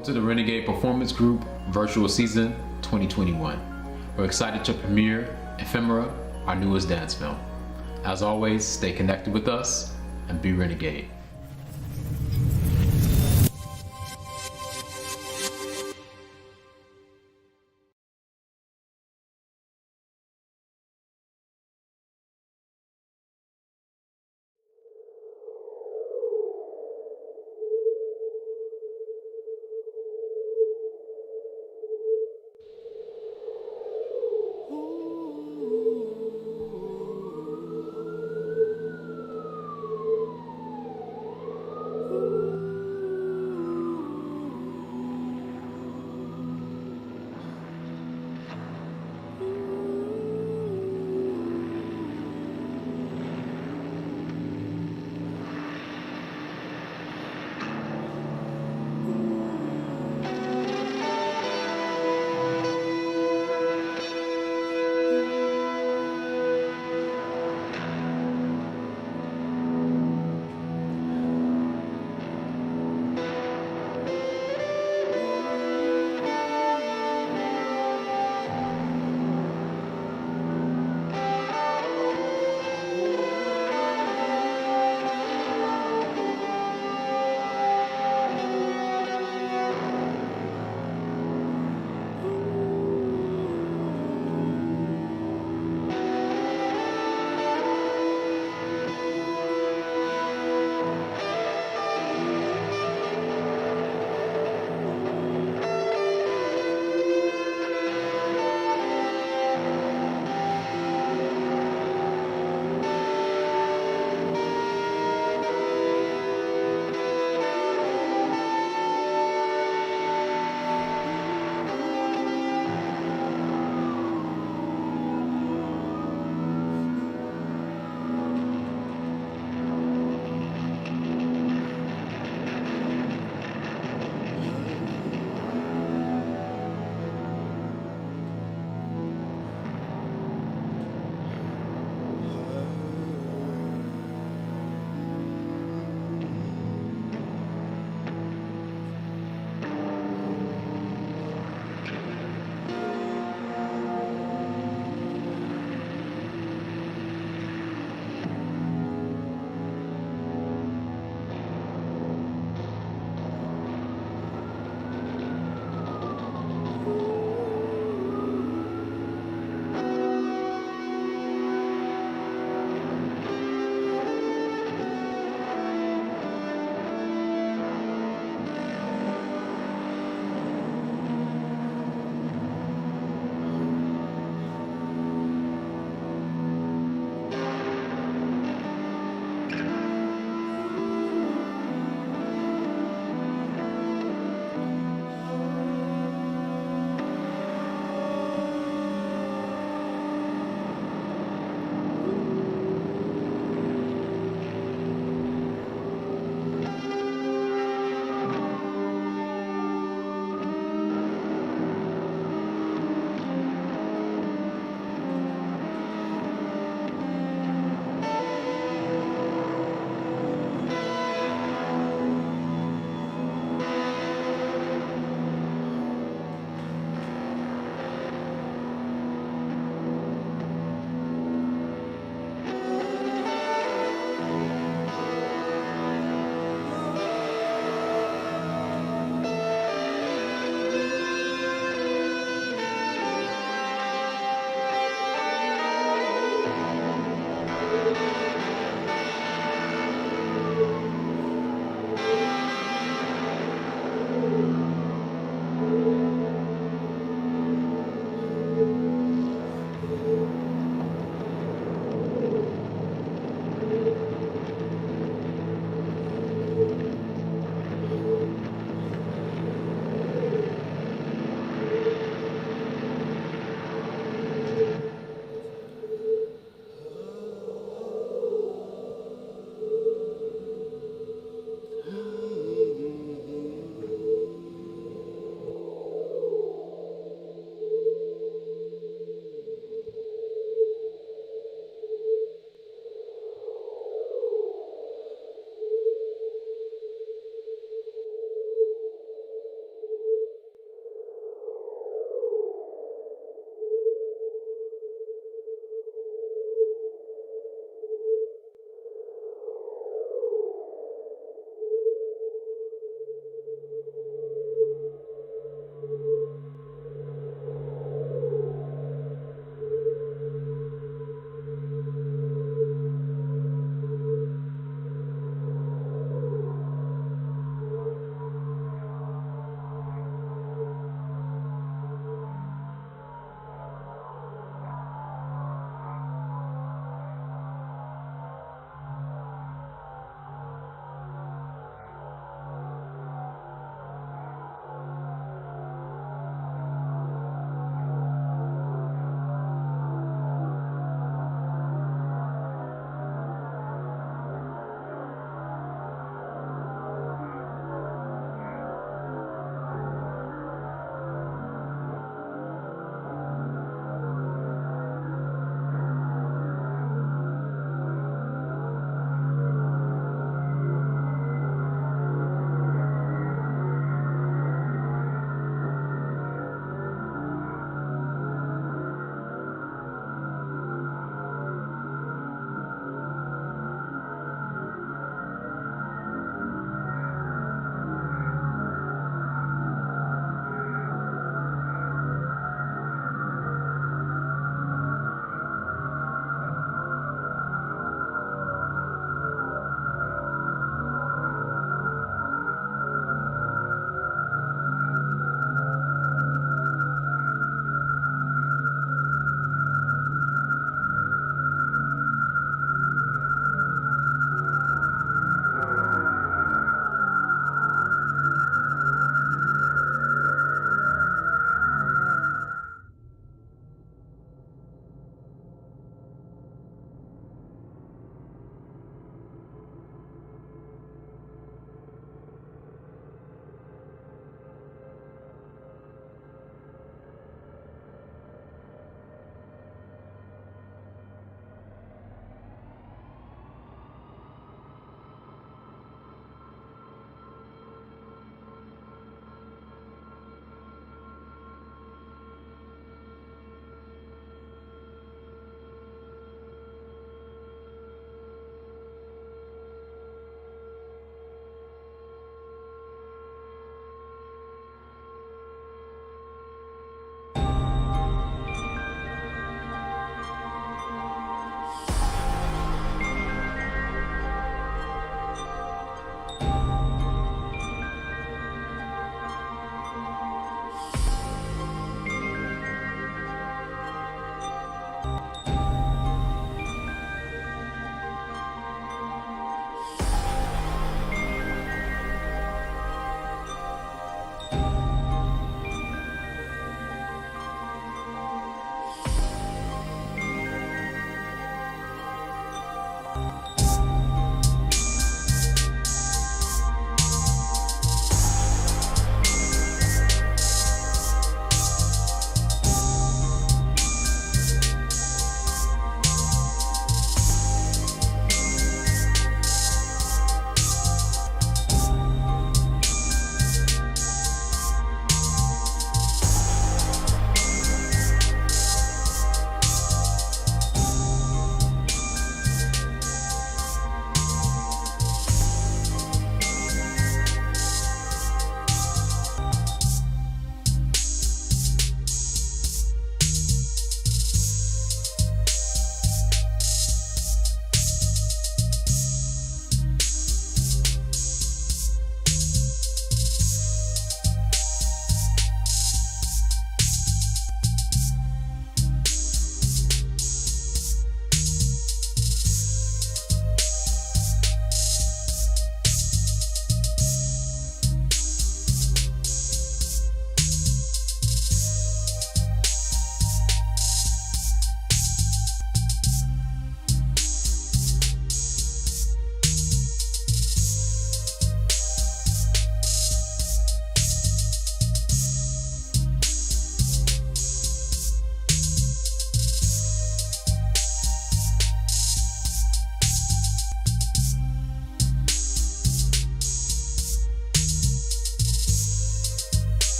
welcome to the Renegade Performance Group Virtual Season 2021. We're excited to premiere Ephemera, our newest dance film. As always, stay connected with us and be Renegade.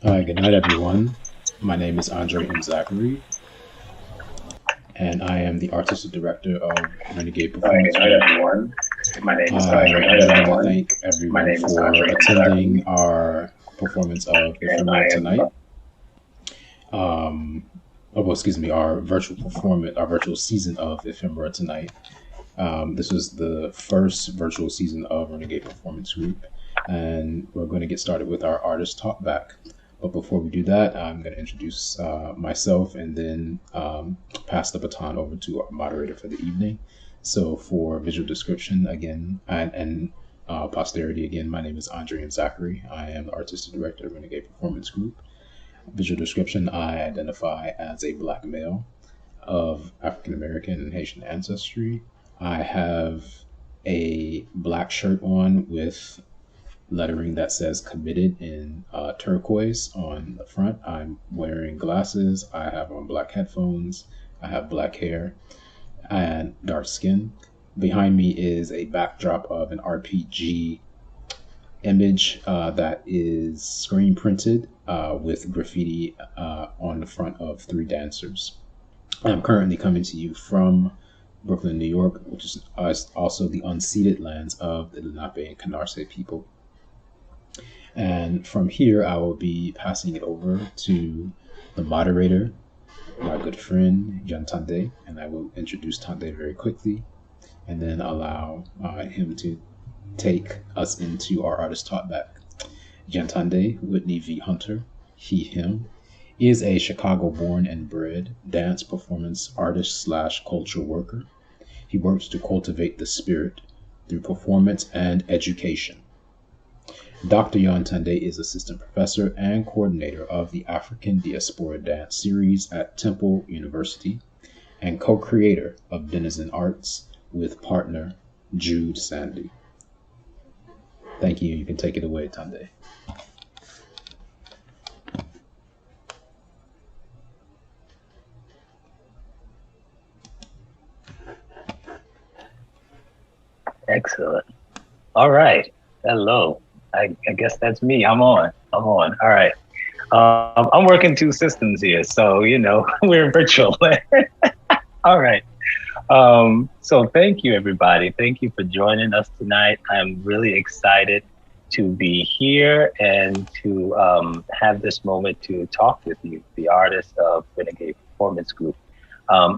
Hi, good night, everyone. My name is André M. Zachery, and I am the artistic director of Renegade Performance Group. Everyone. My name is I André. want to thank everyone for attending our performance of Ephemera tonight. Our virtual season of Ephemera tonight. This was the first virtual season of Renegade Performance Group, and we're going to get started with our artist Talkback. But before we do that, I'm going to introduce myself and then pass the baton over to our moderator for the evening. So for visual description, again, and posterity, again, my name is André M. Zachery. I am the artistic director of Renegade Performance Group. Visual description, I identify as a Black male of African American and Haitian ancestry. I have a black shirt on with lettering that says committed in turquoise on the front. I'm wearing glasses. I have on black headphones. I have black hair and dark skin. Behind me is a backdrop of an RPG image that is screen printed with graffiti on the front of 3 dancers. I'm currently coming to you from Brooklyn, New York, which is also the unceded lands of the Lenape and Canarsie people. And from here, I will be passing it over to the moderator, my good friend, Jan Tande, and I will introduce Tande very quickly and then allow him to take us into our artist Talkback. Jan Tande, Whitney V. Hunter, he, him, is a Chicago-born and bred dance performance artist / culture worker. He works to cultivate the spirit through performance and education. Dr. Jan Tande is assistant professor and coordinator of the African Diaspora Dance Series at Temple University and co-creator of Denizen Arts with partner Jude Sandy. Thank you. You can take it away, Tande. Excellent. All right. Hello. I guess that's me. I'm on. All right. I'm working 2 systems here, so we're virtual. All right. So thank you, everybody. Thank you for joining us tonight. I'm really excited to be here and to have this moment to talk with you, the artist of Renegade Performance Group.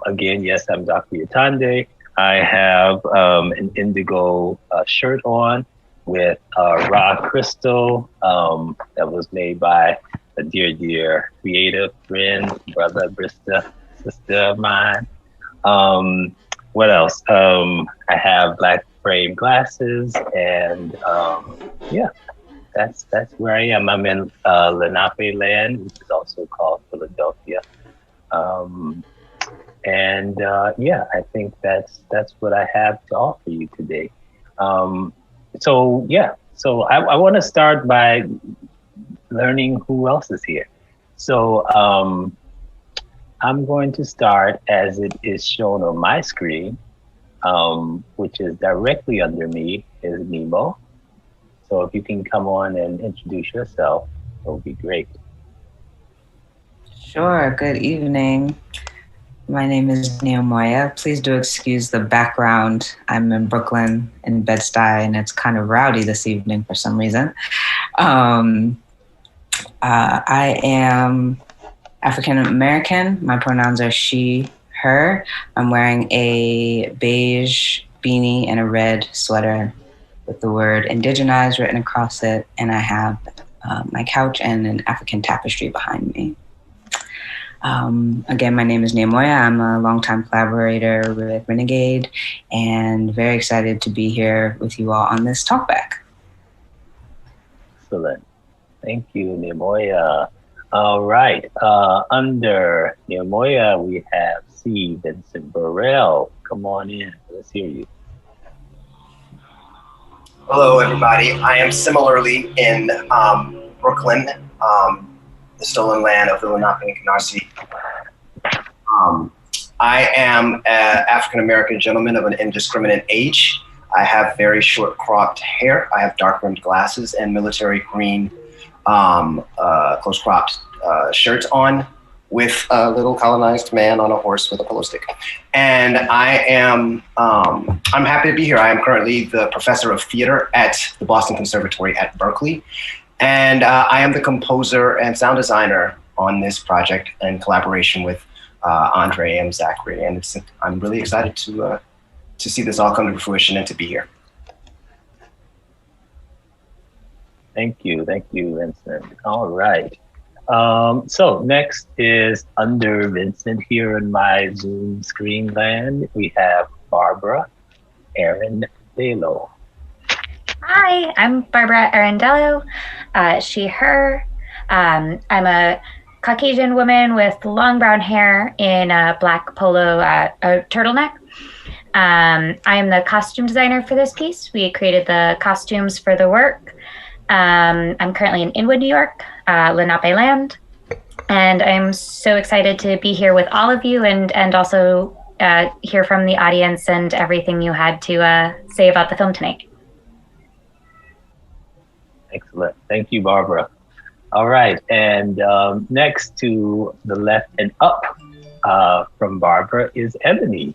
Again, yes, I'm Dr. Yatande. I have an indigo shirt on with raw crystal that was made by a dear creative friend, brother, sister of mine. What else? I have black frame glasses and yeah. that's where I am. I'm in Lenape land, which is also called Philadelphia. Um, and yeah, I think that's what I have to offer you today. Um, so yeah, so I want to start by learning who else is here. So I'm going to start as it is shown on my screen, which is directly under me is Nemo. So if you can come on and introduce yourself, it would be great. Sure. Good evening. My name is Moya. Please do excuse the background. I'm in Brooklyn, in Bed-Stuy, and it's kind of rowdy this evening for some reason. I am African American. My pronouns are she, her. I'm wearing a beige beanie and a red sweater with the word indigenized written across it. And I have my couch and an African tapestry behind me. Again, my name is Nemoya. I'm a longtime collaborator with Renegade and very excited to be here with you all on this Talkback. Excellent. Thank you, Nemoya. All right. Under Nemoya, we have C. Vincent Burrell. Come on in. Let's hear you. Hello, everybody. I am similarly in Brooklyn, the stolen land of the Lenape and Canarsie. I am an African-American gentleman of an indiscriminate age. I have very short cropped hair. I have dark rimmed glasses and military green close cropped shirt on with a little colonized man on a horse with a polo stick. And I'm happy to be here. I am currently the professor of theater at the Boston Conservatory at Berkeley. And I am the composer and sound designer on this project in collaboration with André M, Zachery. And I'm really excited to see this all come to fruition and to be here. Thank you, Vincent. All right. So next is under Vincent here in my Zoom screen land. We have Barbara Arendalo. Hi, I'm Barbara Arendalo, she, her. I'm a Caucasian woman with long brown hair in a black polo turtleneck. I am the costume designer for this piece. We created the costumes for the work. I'm currently in Inwood, New York, Lenape land, and I'm so excited to be here with all of you and also hear from the audience and everything you had to say about the film tonight. Excellent. Thank you, Barbara. All right. And next to the left and up from Barbara is Ebony.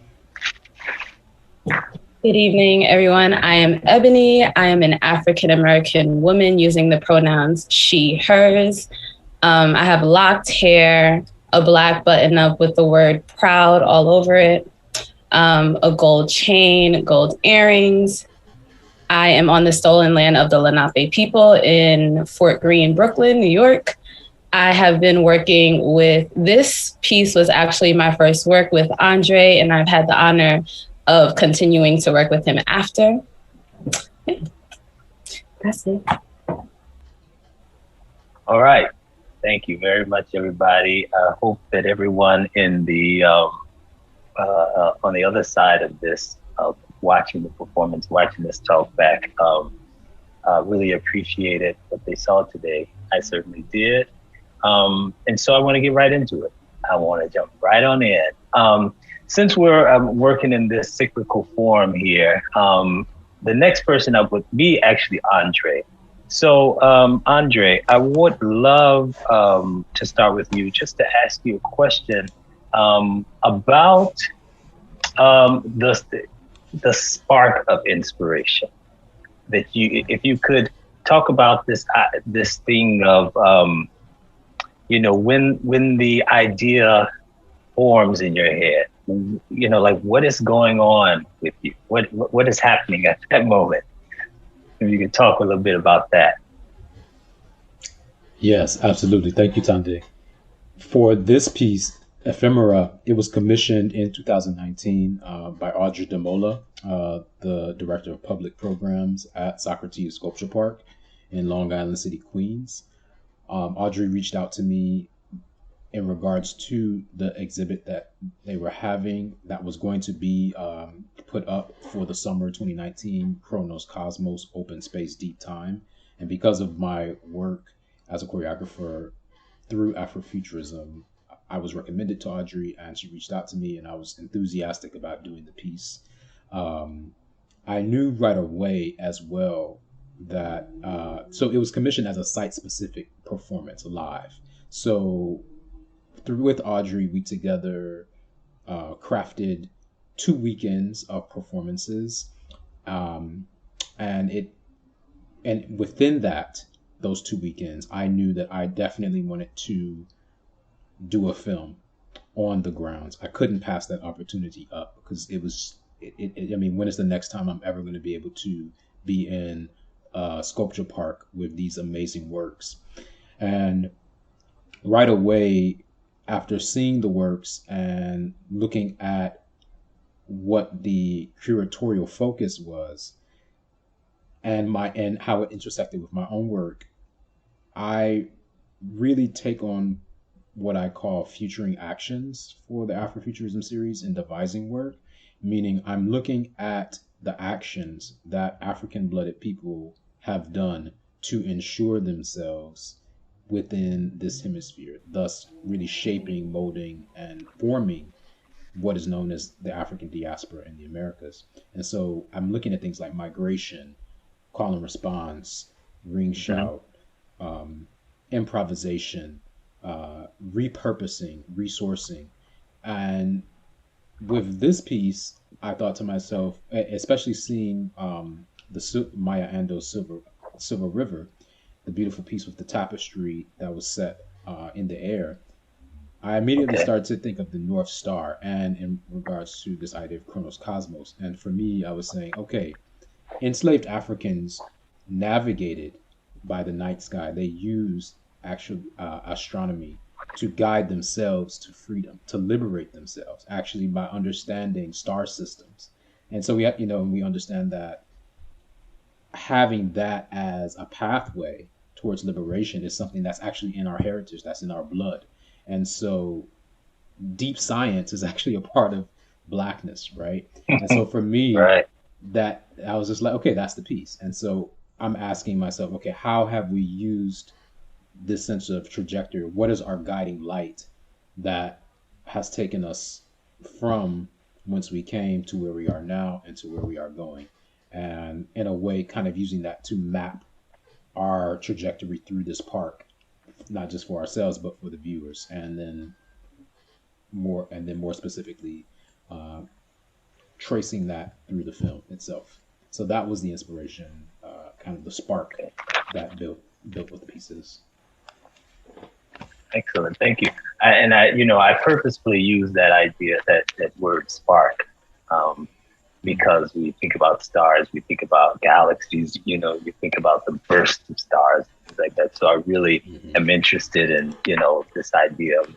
Good evening, everyone. I am Ebony. I am an African-American woman using the pronouns she, hers. I have locked hair, a black button-up with the word proud all over it, a gold chain, gold earrings. I am on the stolen land of the Lenape people in Fort Greene, Brooklyn, New York. I have been working with, this piece was actually my first work with André, and I've had the honor of continuing to work with him after. Yeah. That's it. All right. Thank you very much, everybody. I hope that everyone in the on the other side of this, watching the performance, watching this talk back, really appreciated what they saw today. I certainly did. And so I want to get right into it. I want to jump right on in. Since we're working in this cyclical form here, the next person up would be actually André. So André, I would love to start with you, just to ask you a question about the spark of inspiration that you, if you could talk about this thing of, when the idea forms in your head, like what is going on with you? What is happening at that moment? If you could talk a little bit about that. Yes, absolutely. Thank you, Tande. For this piece, Ephemera, it was commissioned in 2019 by Audrey Demola, the director of public programs at Socrates Sculpture Park. in Long Island City, Queens. Audrey reached out to me in regards to the exhibit that they were having that was going to be put up for the summer 2019 Chronos Cosmos Open Space Deep Time. And because of my work as a choreographer through Afrofuturism, I was recommended to Audrey and she reached out to me and I was enthusiastic about doing the piece. I knew right away as well that, so it was commissioned as a site-specific performance live. So with Audrey, we together crafted 2 weekends of performances. And within those 2 weekends, I knew that I definitely wanted to do a film on the grounds. I couldn't pass that opportunity up because I mean, when is the next time I'm ever going to be able to be in a sculpture park with these amazing works? And right away, after seeing the works and looking at what the curatorial focus was and how it intersected with my own work, I really take on what I call futuring actions for the Afrofuturism series in devising work, meaning I'm looking at the actions that African-blooded people have done to ensure themselves within this hemisphere, thus really shaping, molding, and forming what is known as the African diaspora in the Americas. And so I'm looking at things like migration, call and response, ring shout, improvisation, repurposing, resourcing. And with this piece, I thought to myself, especially seeing the Maya Angelou's Silver River, the beautiful piece with the tapestry that was set in the air, I immediately started to think of the North Star and in regards to this idea of Chronos Cosmos. And for me, I was saying, okay, enslaved Africans navigated by the night sky. They used actual astronomy to guide themselves to freedom, to liberate themselves, actually by understanding star systems. And so we understand that having that as a pathway towards liberation is something that's actually in our heritage, that's in our blood. And so deep science is actually a part of Blackness, right? And so for me, that I was just like, okay, that's the piece. And so I'm asking myself, okay, how have we used this sense of trajectory? What is our guiding light that has taken us from whence we came to where we are now and to where we are going? And in a way, kind of using that to map our trajectory through this park, not just for ourselves, but for the viewers. And then more specifically, tracing that through the film itself. So that was the inspiration, kind of the spark that built what the piece is. Excellent, thank you. I purposefully use that idea, that word spark, because we think about stars, we think about galaxies, you think about the burst of stars, things like that. So I really am interested in, this idea of,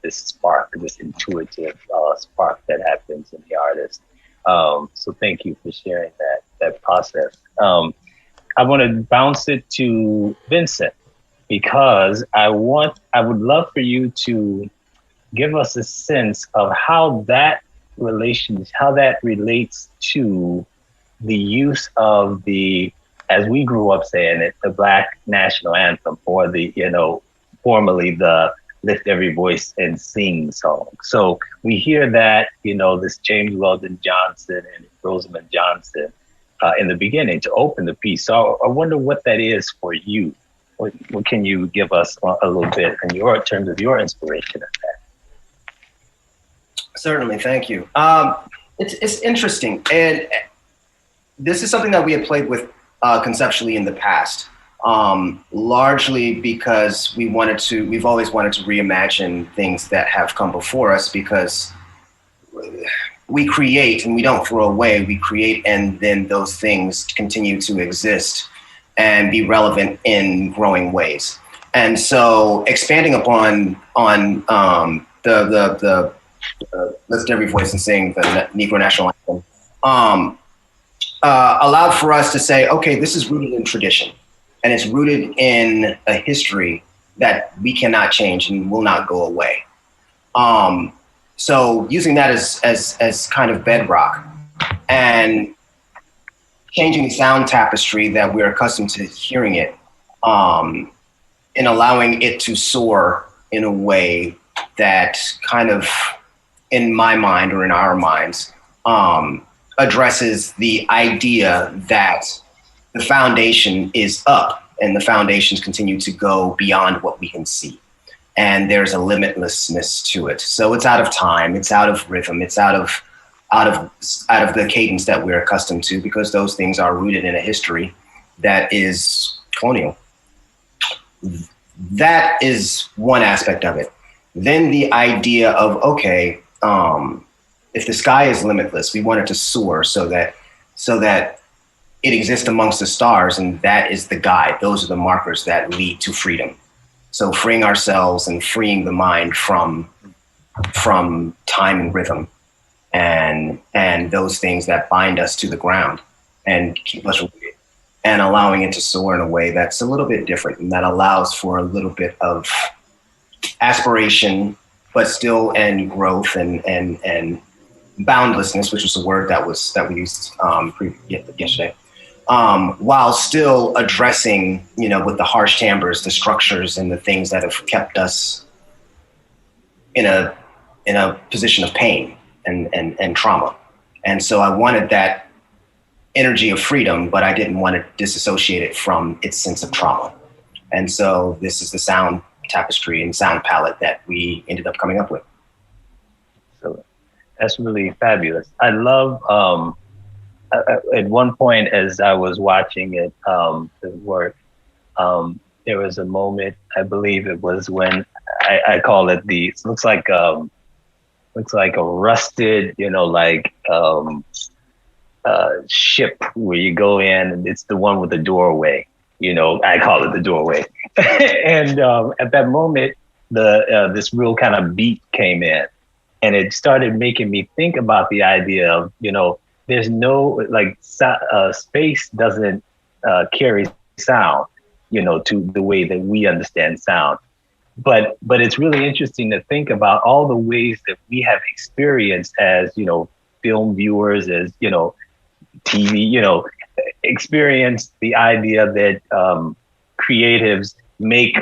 this spark, this intuitive spark that happens in the artist. So thank you for sharing that process. I want to bounce it to Vincent, because I would love for you to give us a sense of how that relates to the use of as we grew up saying it, the Black national anthem, or formerly the Lift Every Voice and Sing song. So we hear that, this James Weldon Johnson and Rosamond Johnson in the beginning to open the piece. So I wonder what that is for you. What can you give us a little bit in terms of your inspiration of that? Certainly, thank you. It's interesting, and this is something that we have played with conceptually in the past, largely because we've always wanted to reimagine things that have come before us, because we create and we don't throw away. We create, and then those things continue to exist and be relevant in growing ways. And so expanding upon the Lift Every Voice and Sing, the Negro National Anthem, allowed for us to say, okay, this is rooted in tradition. and it's rooted in a history that we cannot change and will not go away. So using that as kind of bedrock and changing the sound tapestry that we're accustomed to hearing it, and allowing it to soar in a way that kind of, in my mind or in our minds, addresses the idea that the foundation is up and the foundations continue to go beyond what we can see. And there's a limitlessness to it. So it's out of time, it's out of rhythm, it's out of the cadence that we're accustomed to, because those things are rooted in a history that is colonial. That is one aspect of it. Then the idea of, okay, if the sky is limitless, we want it to soar so that it exists amongst the stars, and that is the guide. Those are the markers that lead to freedom. So freeing ourselves and freeing the mind from time and rhythm and those things that bind us to the ground and keep us rooted, and allowing it to soar in a way that's a little bit different and that allows for a little bit of aspiration, but still and growth and boundlessness, which was a word that we used yesterday. While still addressing, with the harsh timbres, the structures and the things that have kept us in a position of pain and trauma. And so I wanted that energy of freedom, but I didn't want to disassociate it from its sense of trauma. And so this is the sound tapestry and sound palette that we ended up coming up with. So that's really fabulous. I love, at one point as I was watching it work, there was a moment, I believe it was when I call it it looks like a rusted, ship where you go in, and it's the one with the doorway. I call it the doorway. And at that moment, this real kind of beat came in, and it started making me think about the idea of, there's no space doesn't carry sound, to the way that we understand sound. But it's really interesting to think about all the ways that we have experienced as, film viewers, as, TV, experience the idea that creatives make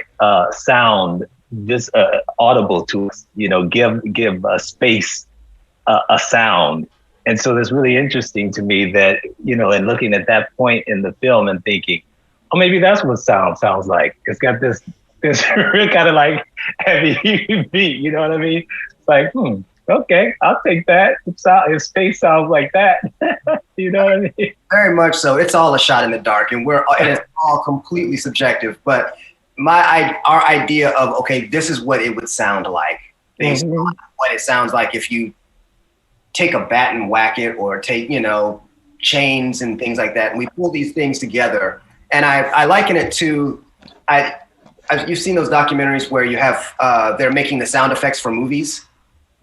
sound this audible to us, give a space, a sound. And so it's really interesting to me that, and looking at that point in the film and thinking, oh, maybe that's what sound sounds like. It's got this real kind of like heavy beat, you know what I mean? It's like, okay, I'll take that. If space sounds like that, you know what I mean? Very much so. It's all a shot in the dark, and it's all completely subjective. But our idea of, okay, this is what it would sound like, based on what it sounds like if you take a bat and whack it, or take, chains and things like that. And we pull these things together. And I liken it to, you've seen those documentaries where you have, they're making the sound effects for movies.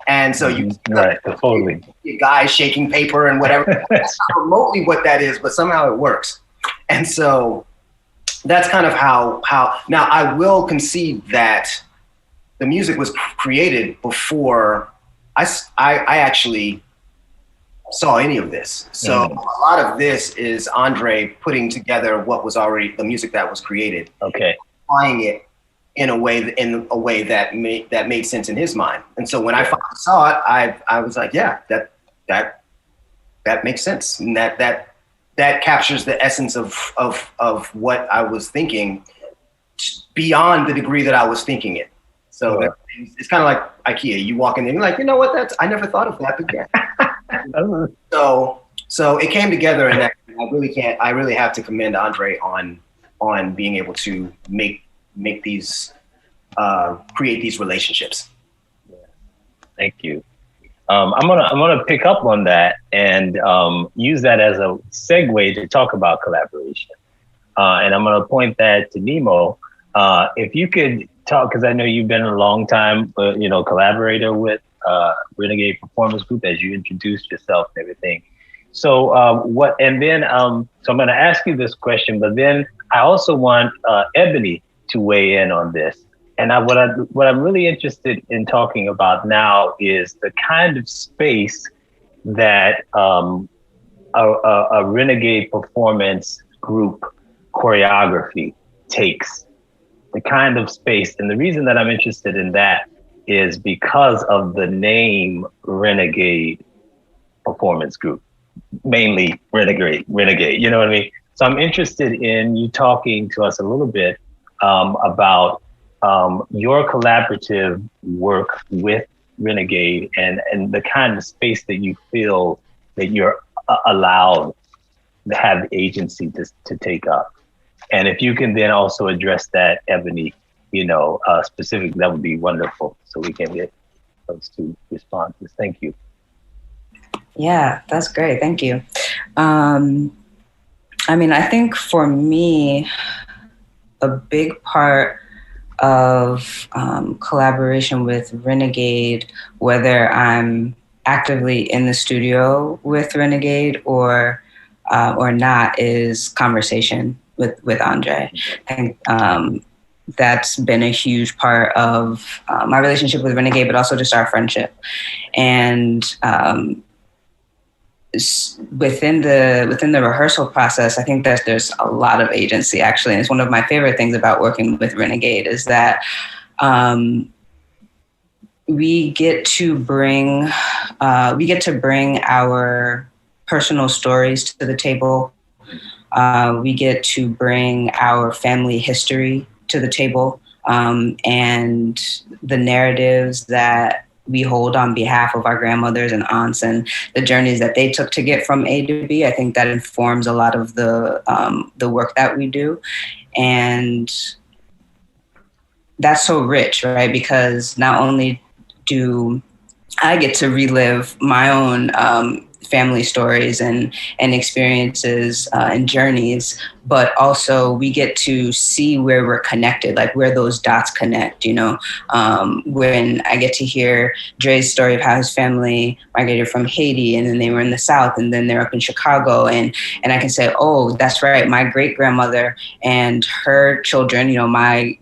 And so you totally guys shaking paper and whatever. That's not remotely what that is, but somehow it works. And so that's kind of how now I will concede that the music was created before I actually saw any of this. So a lot of this is Andre putting together what was already the music that was created. Okay. Applying it in a way that made sense in his mind. And so when I finally saw it, I was like, yeah, that makes sense. And that captures the essence of what I was thinking beyond the degree that I was thinking it. So it's kind of like IKEA. You walk in there and you're like, you know what, I never thought of that before. So it came together, and I really have to commend Andre on being able to make these, create these relationships. Yeah. Thank you. I'm gonna pick up on that and use that as a segue to talk about collaboration. And I'm gonna point that to Nemo. If you could talk, because I know you've been a long time, collaborator with Renegade Performance Group, as you introduced yourself and everything. So so I'm going to ask you this question, but then I also want Ebony to weigh in on this. And what I'm really interested in talking about now is the kind of space that a Renegade Performance Group choreography takes. The kind of space, and the reason that I'm interested in that is because of the name Renegade Performance Group, mainly Renegade. You know what I mean? So I'm interested in you talking to us a little bit about your collaborative work with Renegade and the kind of space that you feel that you're allowed to have the agency to take up. And if you can then also address that, Ebony, specifically, that would be wonderful. So we can get those two responses. Thank you. Yeah, that's great. Thank you. I think for me, a big part of collaboration with Renegade, whether I'm actively in the studio with Renegade or not, is conversation with Andre. I think that's been a huge part of my relationship with Renegade, but also just our friendship. And within the rehearsal process, I think that there's a lot of agency, actually. And it's one of my favorite things about working with Renegade is that we get to bring our personal stories to the table. We get to bring our family history to the table, and the narratives that we hold on behalf of our grandmothers and aunts and the journeys that they took to get from A to B. I think that informs a lot of the work that we do. And that's so rich, right? Because not only do I get to relive my own family stories and experiences and journeys, but also we get to see where we're connected, like where those dots connect, when I get to hear Dre's story of how his family migrated from Haiti and then they were in the South and then they're up in Chicago, and I can say, oh, that's right, my great grandmother and her children, my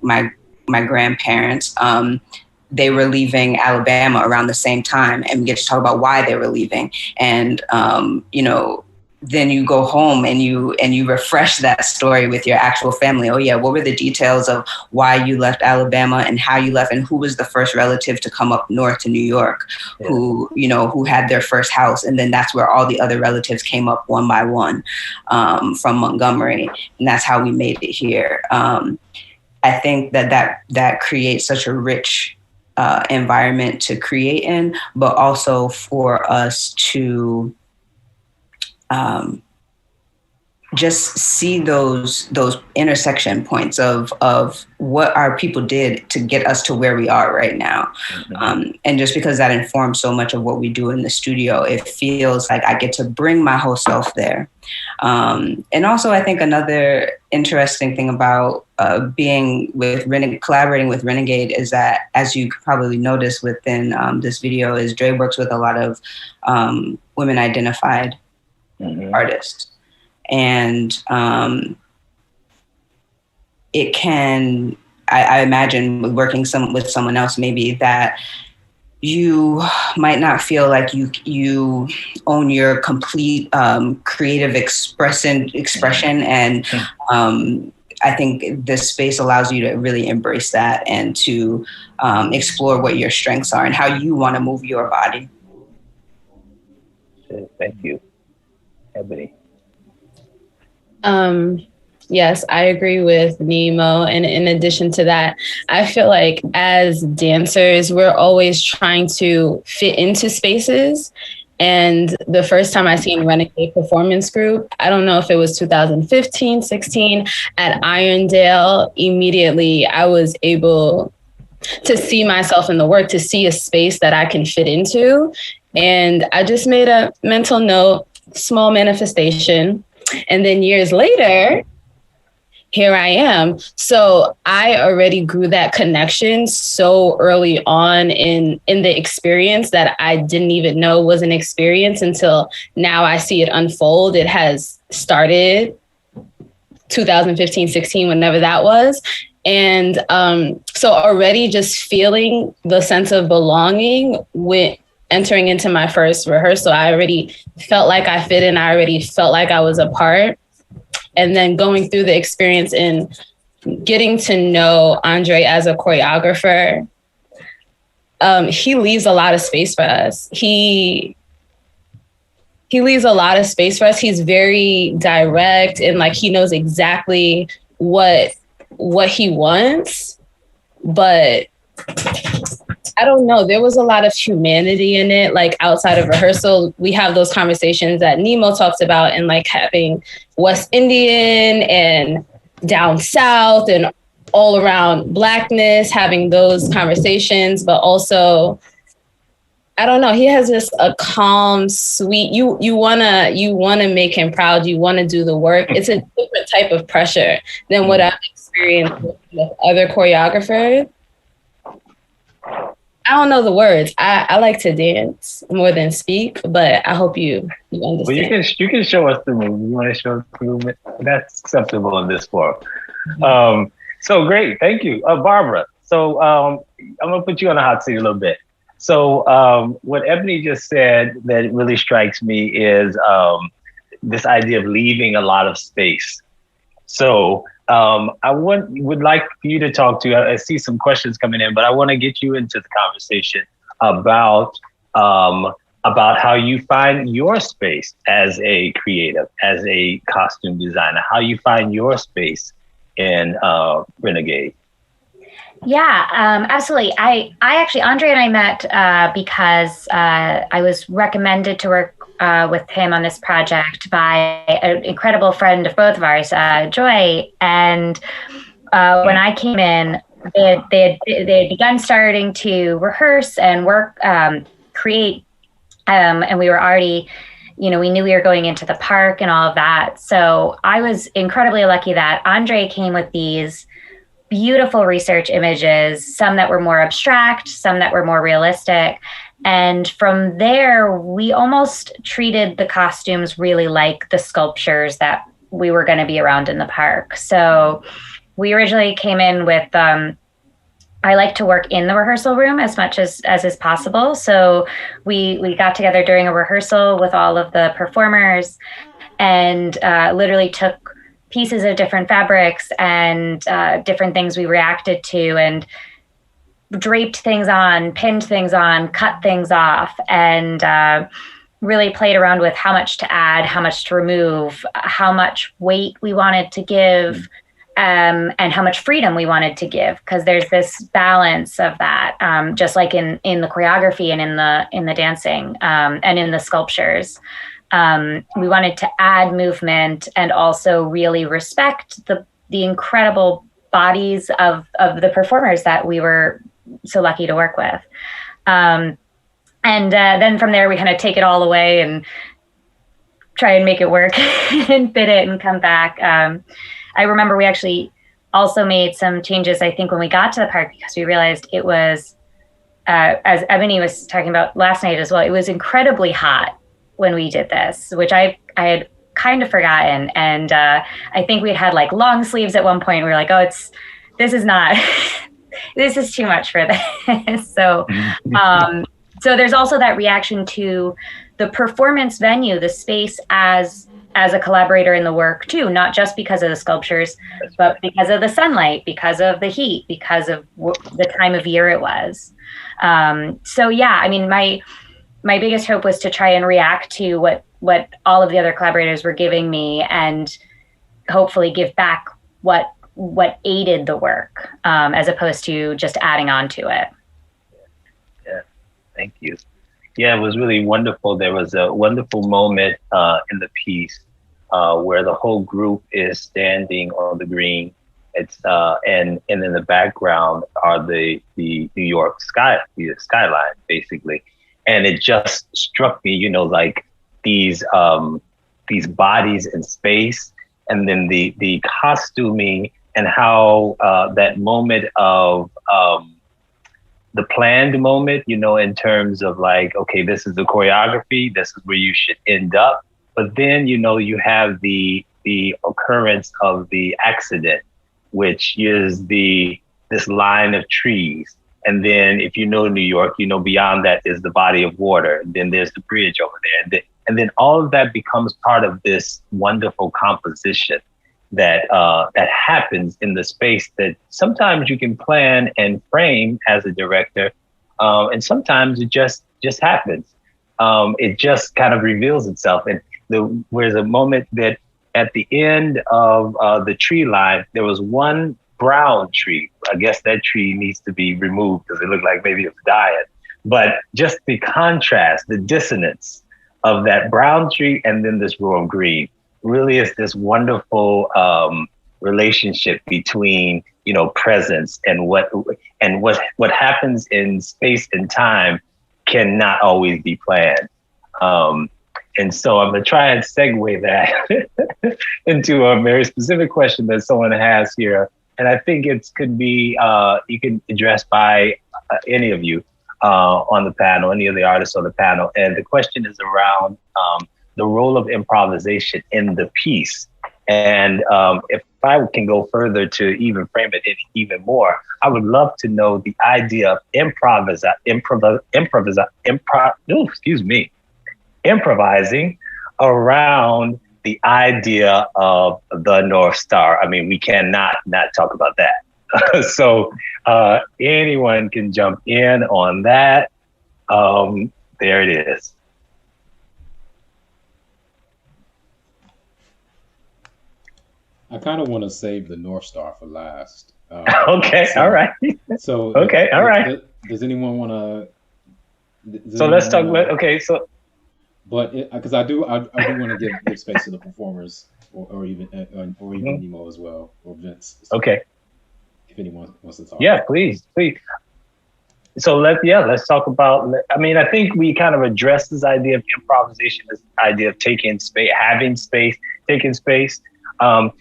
grandparents, they were leaving Alabama around the same time, and we get to talk about why they were leaving. And, then you go home and you refresh that story with your actual family. Oh yeah, what were the details of why you left Alabama and how you left, and who was the first relative to come up north to New York, who had their first house. And then that's where all the other relatives came up one by one from Montgomery. And that's how we made it here. I think that creates such a rich environment to create in, but also for us to just see those intersection points of what our people did to get us to where we are right now. Mm-hmm. And just because that informs so much of what we do in the studio, it feels like I get to bring my whole self there. And also, I think another interesting thing about collaborating with Renegade is that, as you probably noticed within this video, is Dre works with a lot of women identified artists. And it can, I imagine, working with someone else, maybe that you might not feel like you own your complete creative expression. And I think this space allows you to really embrace that and to explore what your strengths are and how you want to move your body. Thank you. Ebony. Yes, I agree with Nemo. And in addition to that, I feel like as dancers, we're always trying to fit into spaces. And the first time I seen Renegade Performance Group, I don't know if it was 2015, 16, at Irondale, immediately I was able to see myself in the work, to see a space that I can fit into. And I just made a mental note, small manifestation. And then years later, here I am. So I already grew that connection so early on in the experience that I didn't even know was an experience until now I see it unfold. It has started 2015, 16, whenever that was. And so already just feeling the sense of belonging with entering into my first rehearsal, I already felt like I fit in. I already felt like I was a part. And then going through the experience and getting to know Andre as a choreographer, he leaves a lot of space for us. He leaves a lot of space for us. He's very direct and like he knows exactly what he wants, but I don't know. There was a lot of humanity in it. Like outside of rehearsal, we have those conversations that Nemo talks about and like having West Indian and down South and all around Blackness, having those conversations, but also, I don't know, he has just a calm, sweet, you wanna make him proud. You wanna do the work. It's a different type of pressure than what I've experienced with other choreographers. I don't know the words. I like to dance more than speak, but I hope you understand. Well, you can show us the movement. You want to show us the movement? That's acceptable in this forum. So great, thank you, Barbara. So I'm gonna put you on the hot seat a little bit. So what Ebony just said that really strikes me is this idea of leaving a lot of space. So I would like for you to talk to, I see some questions coming in, but I want to get you into the conversation about how you find your space as a creative, as a costume designer, how you find your space in Renegade. Yeah, absolutely. I actually, Andre and I met because I was recommended to work with him on this project by an incredible friend of both of ours, Joy. And when I came in, they had begun starting to rehearse and work, create, and we were already, we knew we were going into the park and all of that. So I was incredibly lucky that Andre came with these beautiful research images, some that were more abstract, some that were more realistic. And from there, we almost treated the costumes really like the sculptures that we were going to be around in the park. So we originally came in with, I like to work in the rehearsal room as much as is possible. So we got together during a rehearsal with all of the performers and literally took pieces of different fabrics and different things we reacted to and draped things on, pinned things on, cut things off, and really played around with how much to add, how much to remove, how much weight we wanted to give, and how much freedom we wanted to give. Because there's this balance of that, just like in the choreography and in the dancing and in the sculptures. We wanted to add movement and also really respect the incredible bodies of the performers that we were so lucky to work with. And then from there, we kind of take it all away and try and make it work and fit it and come back. I remember we actually also made some changes, I think, when we got to the park, because we realized it was, as Ebony was talking about last night as well, it was incredibly hot when we did this, which I had kind of forgotten. And I think we had like long sleeves at one point. We were like, oh, this is not, this is too much for this. So, so there's also that reaction to the performance venue, the space as a collaborator in the work too, not just because of the sculptures, but because of the sunlight, because of the heat, because of the time of year it was. So yeah, I mean, my biggest hope was to try and react to what all of the other collaborators were giving me and hopefully give back what aided the work, as opposed to just adding on to it. Yeah, thank you. Yeah, it was really wonderful. There was a wonderful moment in the piece where the whole group is standing on the green. It's and in the background are the New York skyline, basically. And it just struck me, like these bodies in space, and then the costuming and how that moment of the planned moment, in terms of like, okay, this is the choreography, this is where you should end up. But then, you have the the occurrence of the accident, which is this line of trees. And then if you know New York, you know beyond that is the body of water. And then there's the bridge over there. And then all of that becomes part of this wonderful composition that that happens in the space that sometimes you can plan and frame as a director, and sometimes it just happens. It just kind of reveals itself. And there's a moment that at the end of the tree line, there was one brown tree. I guess that tree needs to be removed because it looked like maybe it was dying. But just the contrast, the dissonance of that brown tree and then this row of green really is this wonderful relationship between, you know, presence and what happens in space and time cannot always be planned. And so I'm gonna try and segue that into a very specific question that someone has here. And I think it could be, you can address by any of you on the panel, any of the artists on the panel. And the question is around the role of improvisation in the piece. And if I can go further to even frame it even more, I would love to know the idea of improvising around the idea of the North Star. I mean, we cannot not talk about that. So anyone can jump in on that. There it is. I kind of want to save the North Star for last. Okay, all right. So okay, all right. Does anyone want to? So let's talk about. Okay, so. But because I do want to give space to the performers, or even Nemo as well, or Vince. Okay. If anyone wants to talk. Yeah, please. So let's talk about. I mean, I think we kind of addressed this idea of improvisation, this idea of taking space, having space, taking space. But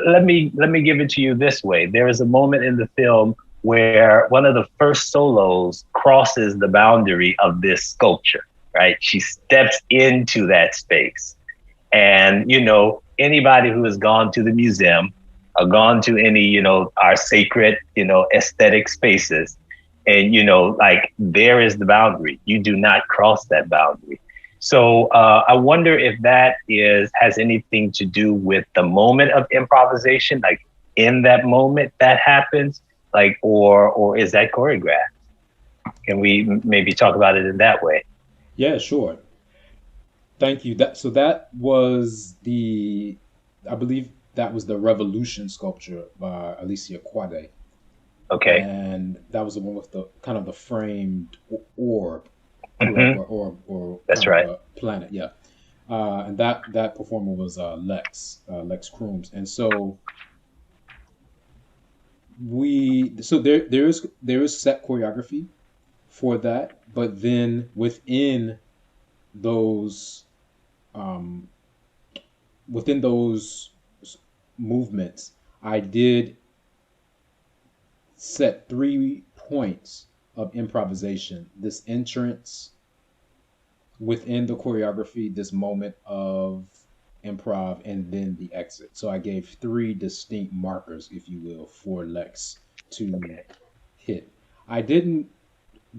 let me give it to you this way. There is a moment in the film where one of the first solos crosses the boundary of this sculpture. Right, she steps into that space, and you know, anybody who has gone to the museum or gone to any, you know, our sacred, you know, aesthetic spaces, and you know, like there is the boundary. You do not cross that boundary. So I wonder if that has anything to do with the moment of improvisation, like in that moment that happens, like, or is that choreographed? Can we maybe talk about it in that way? Yeah, sure. Thank you. That was I believe that was the Revolution sculpture by Alicia Quade. Okay. And that was the one with the kind of the framed orb, or that's right. Planet, yeah. And that performer was Lex Crooms, and so there is set choreography for that, but then within those movements, I did set 3 points of improvisation. This entrance within the choreography, this moment of improv, and then the exit. So I gave 3 distinct markers, if you will, for Lex to hit. I didn't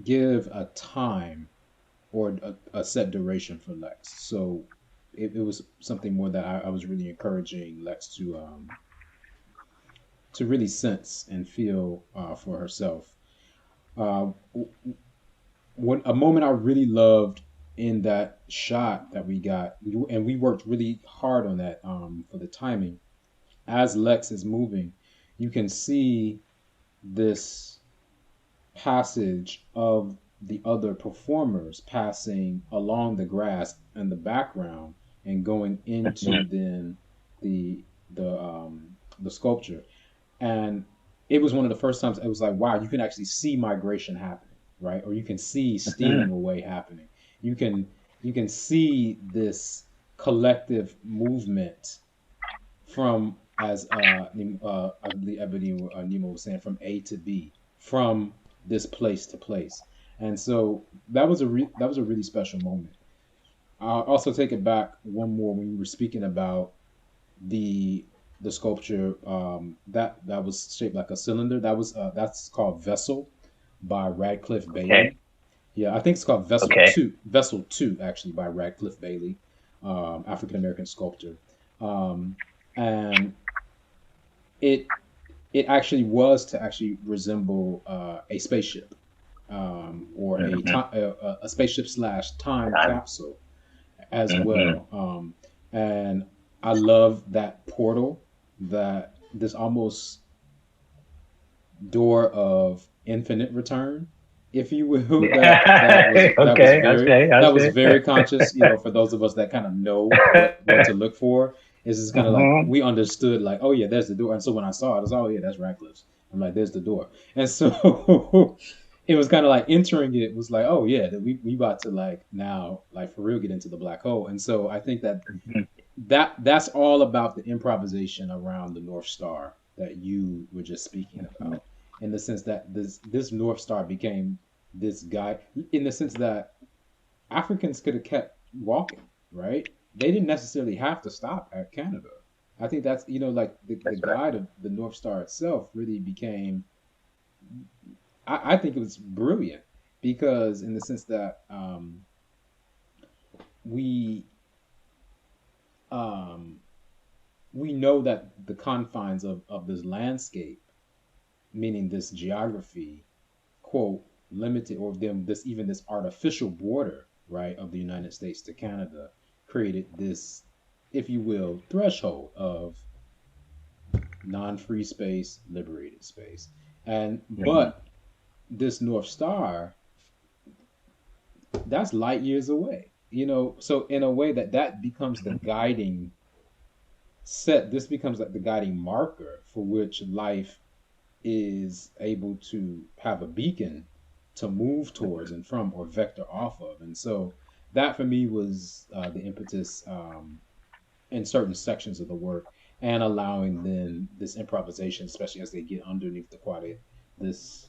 give a time or a set duration for Lex. So it was something more that I was really encouraging Lex to really sense and feel for herself. A moment I really loved in that shot that we got, and we worked really hard on that for the timing. As Lex is moving, you can see this passage of the other performers passing along the grass in the background and going into then the sculpture. And it was one of the first times it was like, wow, you can actually see migration happening, right? Or you can see stealing away happening. You can see this collective movement from, as I believe Ebony Nemo was saying, from A to B, from this place to place. And so that was a really special moment. I'll also take it back one more when you were speaking about the sculpture that was shaped like a cylinder. That's called Vessel by Radcliffe Bailey. Okay. Yeah, I think it's called Vessel Okay. Two. Vessel Two, actually, by Radcliffe Bailey, African American sculptor, and it actually was to actually resemble a spaceship, or a spaceship / time capsule as well. And I love that portal, that this almost door of infinite return, if you will. That was very conscious, for those of us that kind of know what to look for. It's just kind of like we understood, like, oh yeah, there's the door. And so when I saw it, I was, oh yeah, that's Radcliffe's. I'm like, there's the door. And so it was kind of like entering it was like, oh yeah, that we about to like now like for real get into the black hole. And so I think that's all about the improvisation around the North Star that you were just speaking about, in the sense that this North Star became this guy, in the sense that Africans could have kept walking, right? They didn't necessarily have to stop at Canada. I think that's, like the guide of the North Star itself really became, I think it was brilliant, because in the sense that we know that the confines of this landscape, meaning this geography, quote, limited, or this artificial border, right, of the United States to Canada, created this, if you will, threshold of non-free space, liberated space. But this North Star, that's light years away, so in a way that becomes the guiding set. This becomes like the guiding marker for which life is able to have a beacon to move towards and from, or vector off of. And so that for me was the impetus in certain sections of the work, and allowing then this improvisation, especially as they get underneath the quadrant, this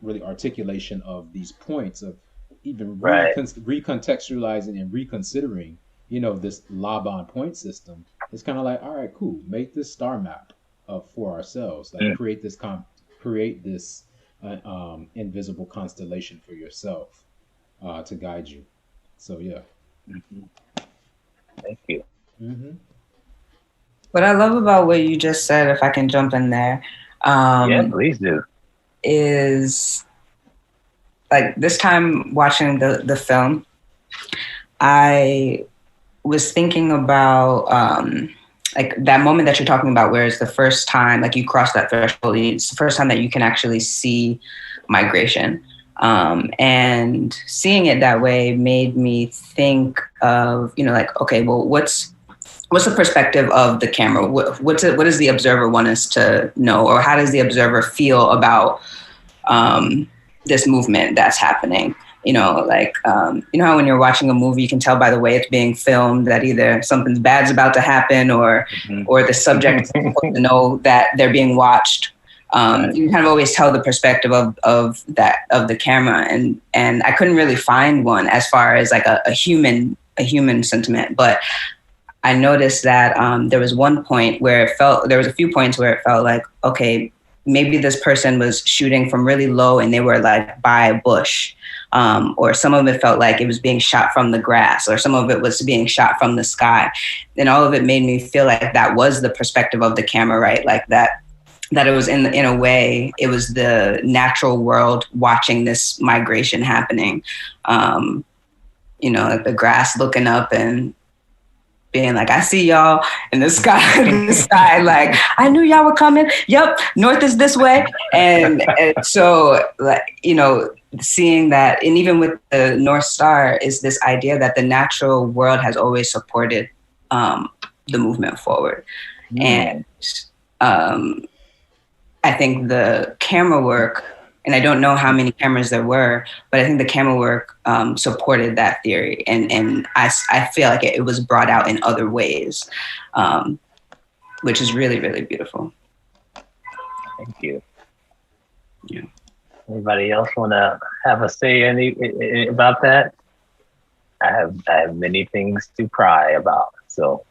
really articulation of these points of even recontextualizing and reconsidering, this Laban point system. It's kind of like, all right, cool, make this star map for ourselves, like create this invisible constellation for yourself to guide you. So yeah. Thank you. What I love about what you just said, if I can jump in there, yeah, please do, is like this time watching the film, I was thinking about like that moment that you're talking about, where it's the first time, like you cross that threshold, it's the first time that you can actually see migration. And seeing it that way made me think of, like, okay, well, what's the perspective of the camera? What does the observer want us to know? Or how does the observer feel about this movement that's happening? Like, how when you're watching a movie, you can tell by the way it's being filmed that either something bad's about to happen, or the subject is supposed to know that they're being watched. You kind of always tell the perspective of the camera, and I couldn't really find one as far as like a human sentiment. But I noticed that there was one point where there was a few points where it felt like, okay, maybe this person was shooting from really low and they were like by a bush. Or some of it felt like it was being shot from the grass, or some of it was being shot from the sky. And all of it made me feel like that was the perspective of the camera, right? Like that it was in a way, it was the natural world watching this migration happening. Like the grass looking up and being like, I see y'all in the sky, like, I knew y'all were coming. Yep, north is this way. And so, like, seeing that, and even with the North Star, is this idea that the natural world has always supported the movement forward. And I think the camera work, and I don't know how many cameras there were, but I think the camera work supported that theory. And I feel like it was brought out in other ways, which is really, really beautiful. Thank you. Yeah. Anybody else want to have a say about that? I have many things to cry about. So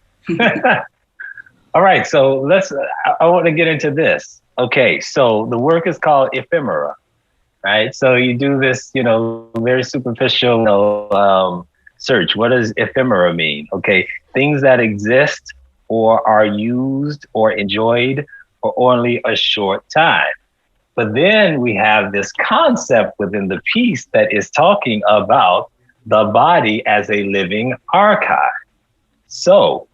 All right, so I want to get into this. Okay, so the work is called Ephemera, right? So you do this, very superficial, search. What does ephemera mean? Okay, things that exist or are used or enjoyed for only a short time. But then we have this concept within the piece that is talking about the body as a living archive. So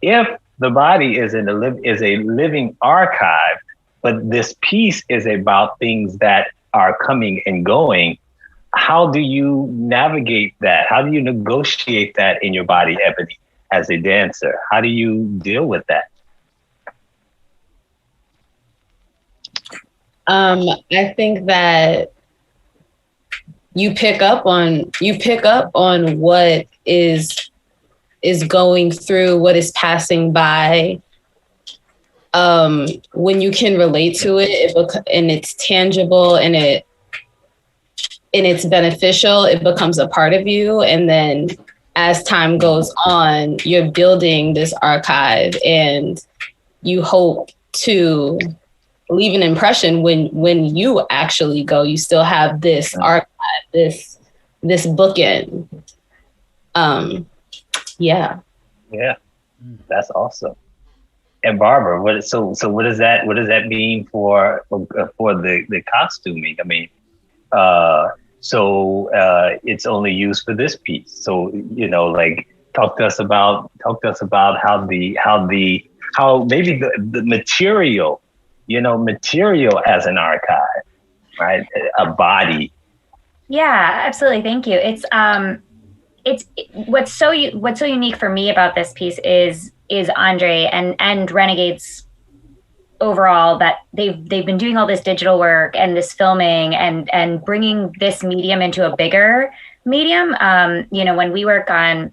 if the body is a living archive, but this piece is about things that are coming and going, how do you navigate that? How do you negotiate that in your body, Ebony, as a dancer? How do you deal with that? I think that you pick up on what is going through, what is passing by. When you can relate to it, and it's tangible and it's beneficial, it becomes a part of you. And then as time goes on, you're building this archive, and you hope to leave an impression when you actually go. You still have this archive, this bookend. Yeah, that's awesome. And Barbara, what does that mean for the costuming? I mean, it's only used for this piece. So talk to us about how maybe the material, material as an archive, right? A body. Yeah, absolutely. Thank you. It's what's so unique for me about this piece is André and Renegade's overall, that they've been doing all this digital work and this filming and bringing this medium into a bigger medium. When we work on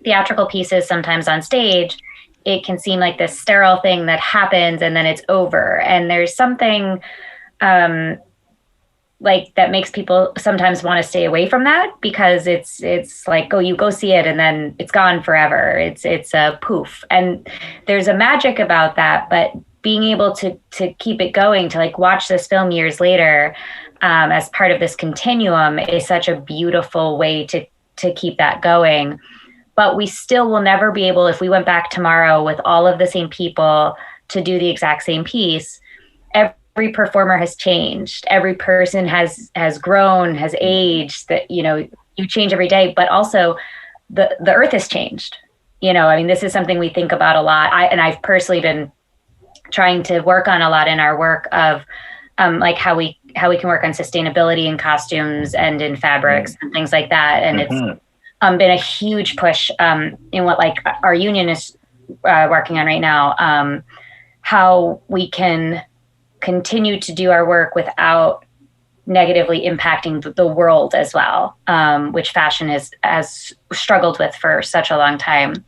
theatrical pieces, sometimes on stage, it can seem like this sterile thing that happens and then it's over. And there's something that makes people sometimes want to stay away from that, because it's like, oh, you go see it and then it's gone forever. It's a poof. And there's a magic about that, but being able to keep it going, to watch this film years later as part of this continuum is such a beautiful way to keep that going. But we still will never be able, if we went back tomorrow with all of the same people to do the exact same piece, every performer has changed. Every person has grown, has aged. That you change every day, but also the earth has changed. This is something we think about a lot. I've personally been trying to work on a lot in our work of how we can work on sustainability in costumes and in fabrics and things like that. And it's been a huge push in what our union is working on right now. How we can continue to do our work without negatively impacting the world as well, which fashion has struggled with for such a long time.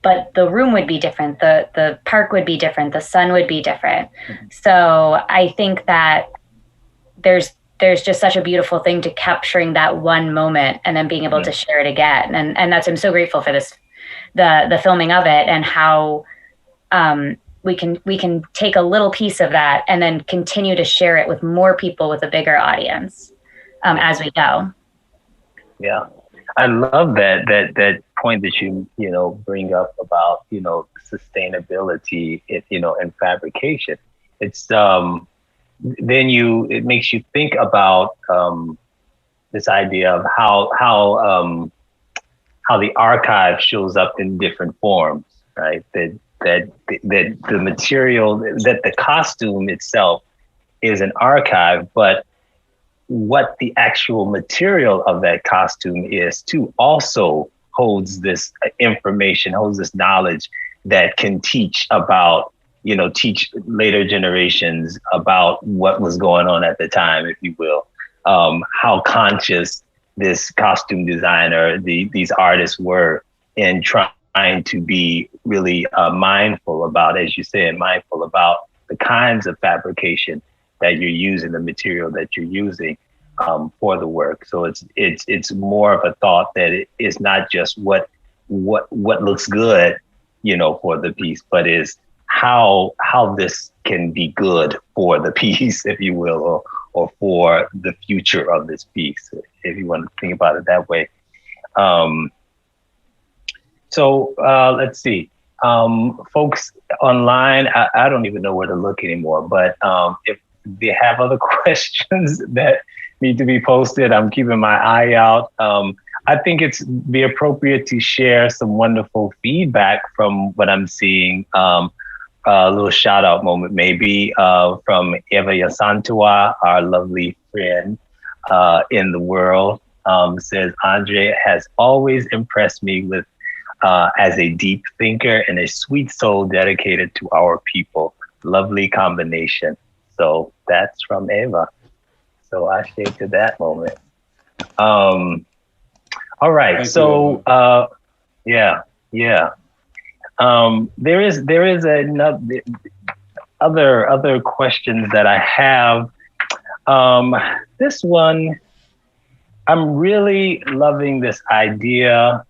But the room would be different, the park would be different, the sun would be different. So I think that there's just such a beautiful thing to capturing that one moment and then being able to share it again. And that's, I'm so grateful for this, the filming of it, and how we can take a little piece of that and then continue to share it with more people, with a bigger audience as we go. Yeah, I love that point that you bring up about sustainability, in fabrication. It's it makes you think about this idea of how the archive shows up in different forms, right? That the material, that the costume itself is an archive, but what the actual material of that costume is too also holds this information, holds this knowledge that can teach later generations about what was going on at the time, if you will. How conscious this costume designer, these artists were in trying to be really mindful about, as you said, mindful about the kinds of fabrication that you're using, the material that you're using for the work. So it's more of a thought that it is not just what what looks good, for the piece, but is how this can be good for the piece, if you will, or for the future of this piece, if you want to think about it that way. So let's see. Folks online, I don't even know where to look anymore, but if they have other questions that need to be posted, I'm keeping my eye out. I think it's be appropriate to share some wonderful feedback from what I'm seeing. A little shout out moment maybe from Eva Yasantua, our lovely friend in the world, says, Andre has always impressed me with as a deep thinker and a sweet soul dedicated to our people. Lovely combination. So that's from Eva. So I share to that moment. All right. Thank so yeah. There is another other questions that I have. This one, I'm really loving this idea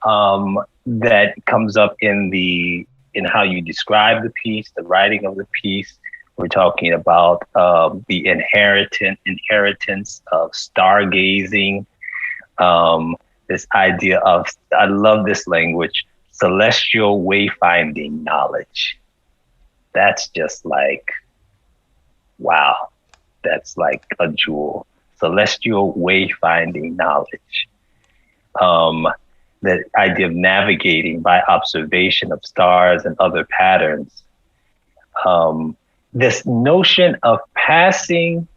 that comes up in how you describe the piece, the writing of the piece. We're talking about the inheritance of stargazing. This idea of, I love this language, celestial wayfinding knowledge. That's just like, wow, that's like a jewel. Celestial wayfinding knowledge. The idea of navigating by observation of stars and other patterns. This notion of passing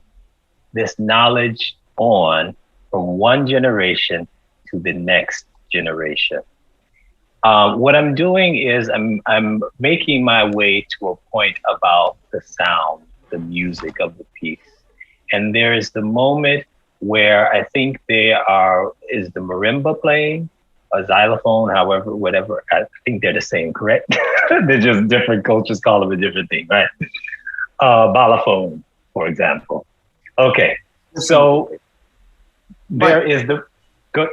this knowledge on from one generation to the next generation. What I'm doing is I'm making my way to a point about the sound, the music of the piece. And there is the moment where I think is the marimba playing, a xylophone, however, whatever. I think they're the same, correct? They're just different cultures call them a different thing, right? Balafone, for example. Okay, so there is the, go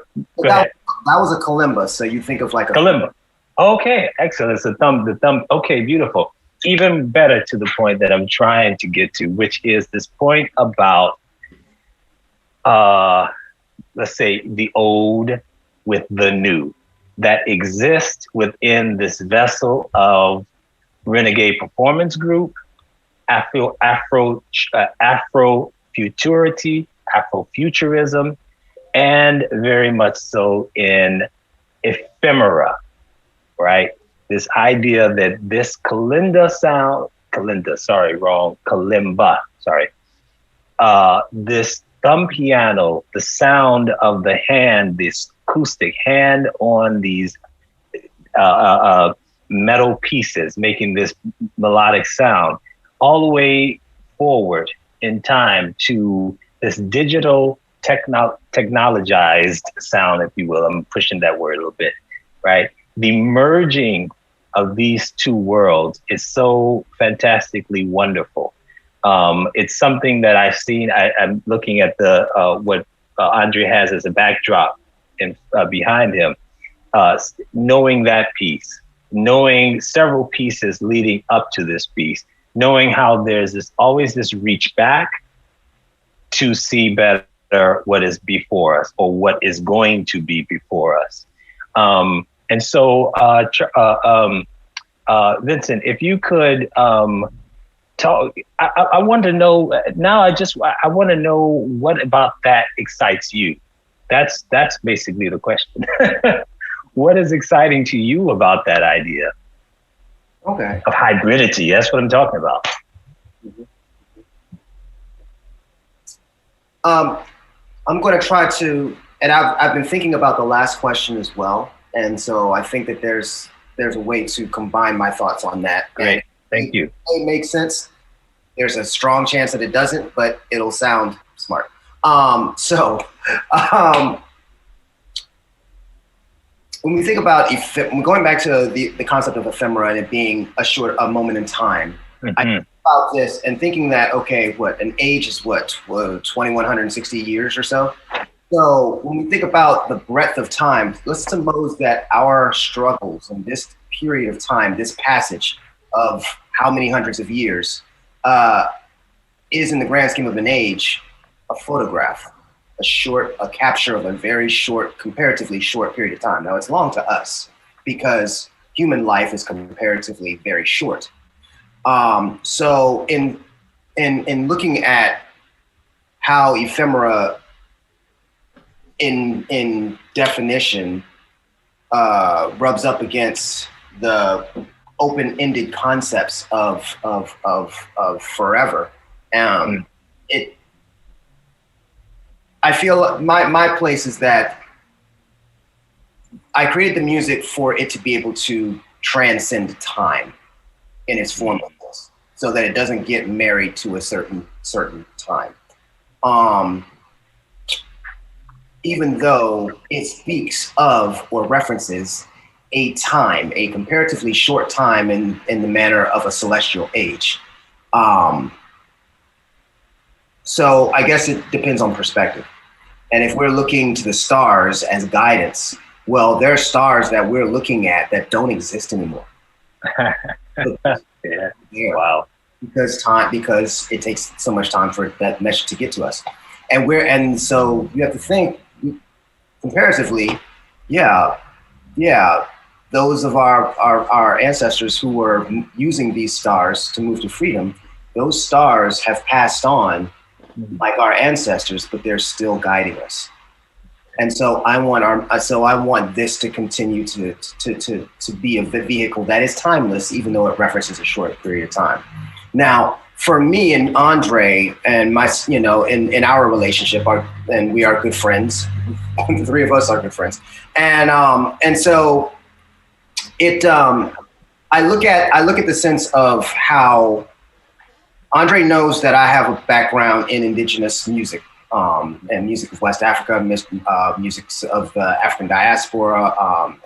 ahead. That was a kalimba, so you think of like a kalimba. Okay, excellent. So the thumb. Okay, beautiful. Even better to the point that I'm trying to get to, which is this point about, let's say, the old with the new that exists within this vessel of Renegade Performance Group, Afrofuturism, and very much so in Ephemera, right? This idea that this kalimba, this thumb piano, the sound of the hand, this acoustic hand on these metal pieces, making this melodic sound, all the way forward in time to this digital technologized sound, if you will. I'm pushing that word a little bit, right? The merging of these two worlds is so fantastically wonderful. It's something that I've seen. I'm looking at the what Andre has as a backdrop behind him, knowing that piece, knowing several pieces leading up to this piece, knowing how there's always this reach back to see better what is before us or what is going to be before us. And so, Vincent, if you could talk, I want to know now. I want to know what about that excites you. That's basically the question. What is exciting to you about that idea? Okay. Of hybridity. That's what I'm talking about. I'm going to try to, and I've been thinking about the last question as well, and so I think that there's a way to combine my thoughts on that. Great, thank you. It makes sense. There's a strong chance that it doesn't, but it'll sound smart. When we think about going back to the concept of ephemera and it being a moment in time, I think about this and thinking that, okay, an age is 2,160 years or so. So when we think about the breadth of time, let's suppose that our struggles in this period of time, this passage of how many hundreds of years, is in the grand scheme of an age, a photograph, a capture of a very short, comparatively short period of time. Now it's long to us because human life is comparatively very short. So in looking at how ephemera in definition rubs up against the open-ended concepts of forever. I feel my place is that I created the music for it to be able to transcend time in its formlessness, so that it doesn't get married to a certain time. Even though it speaks of or references a time, a comparatively short time in the manner of a celestial age. So I guess it depends on perspective. And if we're looking to the stars as guidance, well, there are stars that we're looking at that don't exist anymore. Yeah. Wow. Because it takes so much time for that message to get to us. And so you have to think comparatively, those of our ancestors who were using these stars to move to freedom, those stars have passed on like our ancestors, but they're still guiding us. And so I want this to continue to be a vehicle that is timeless, even though it references a short period of time. Now, for me and Andre and in our relationship, and we are good friends. The three of us are good friends, and so it. I look at the sense of how Andre knows that I have a background in indigenous music, and music of West Africa, music of the African diaspora,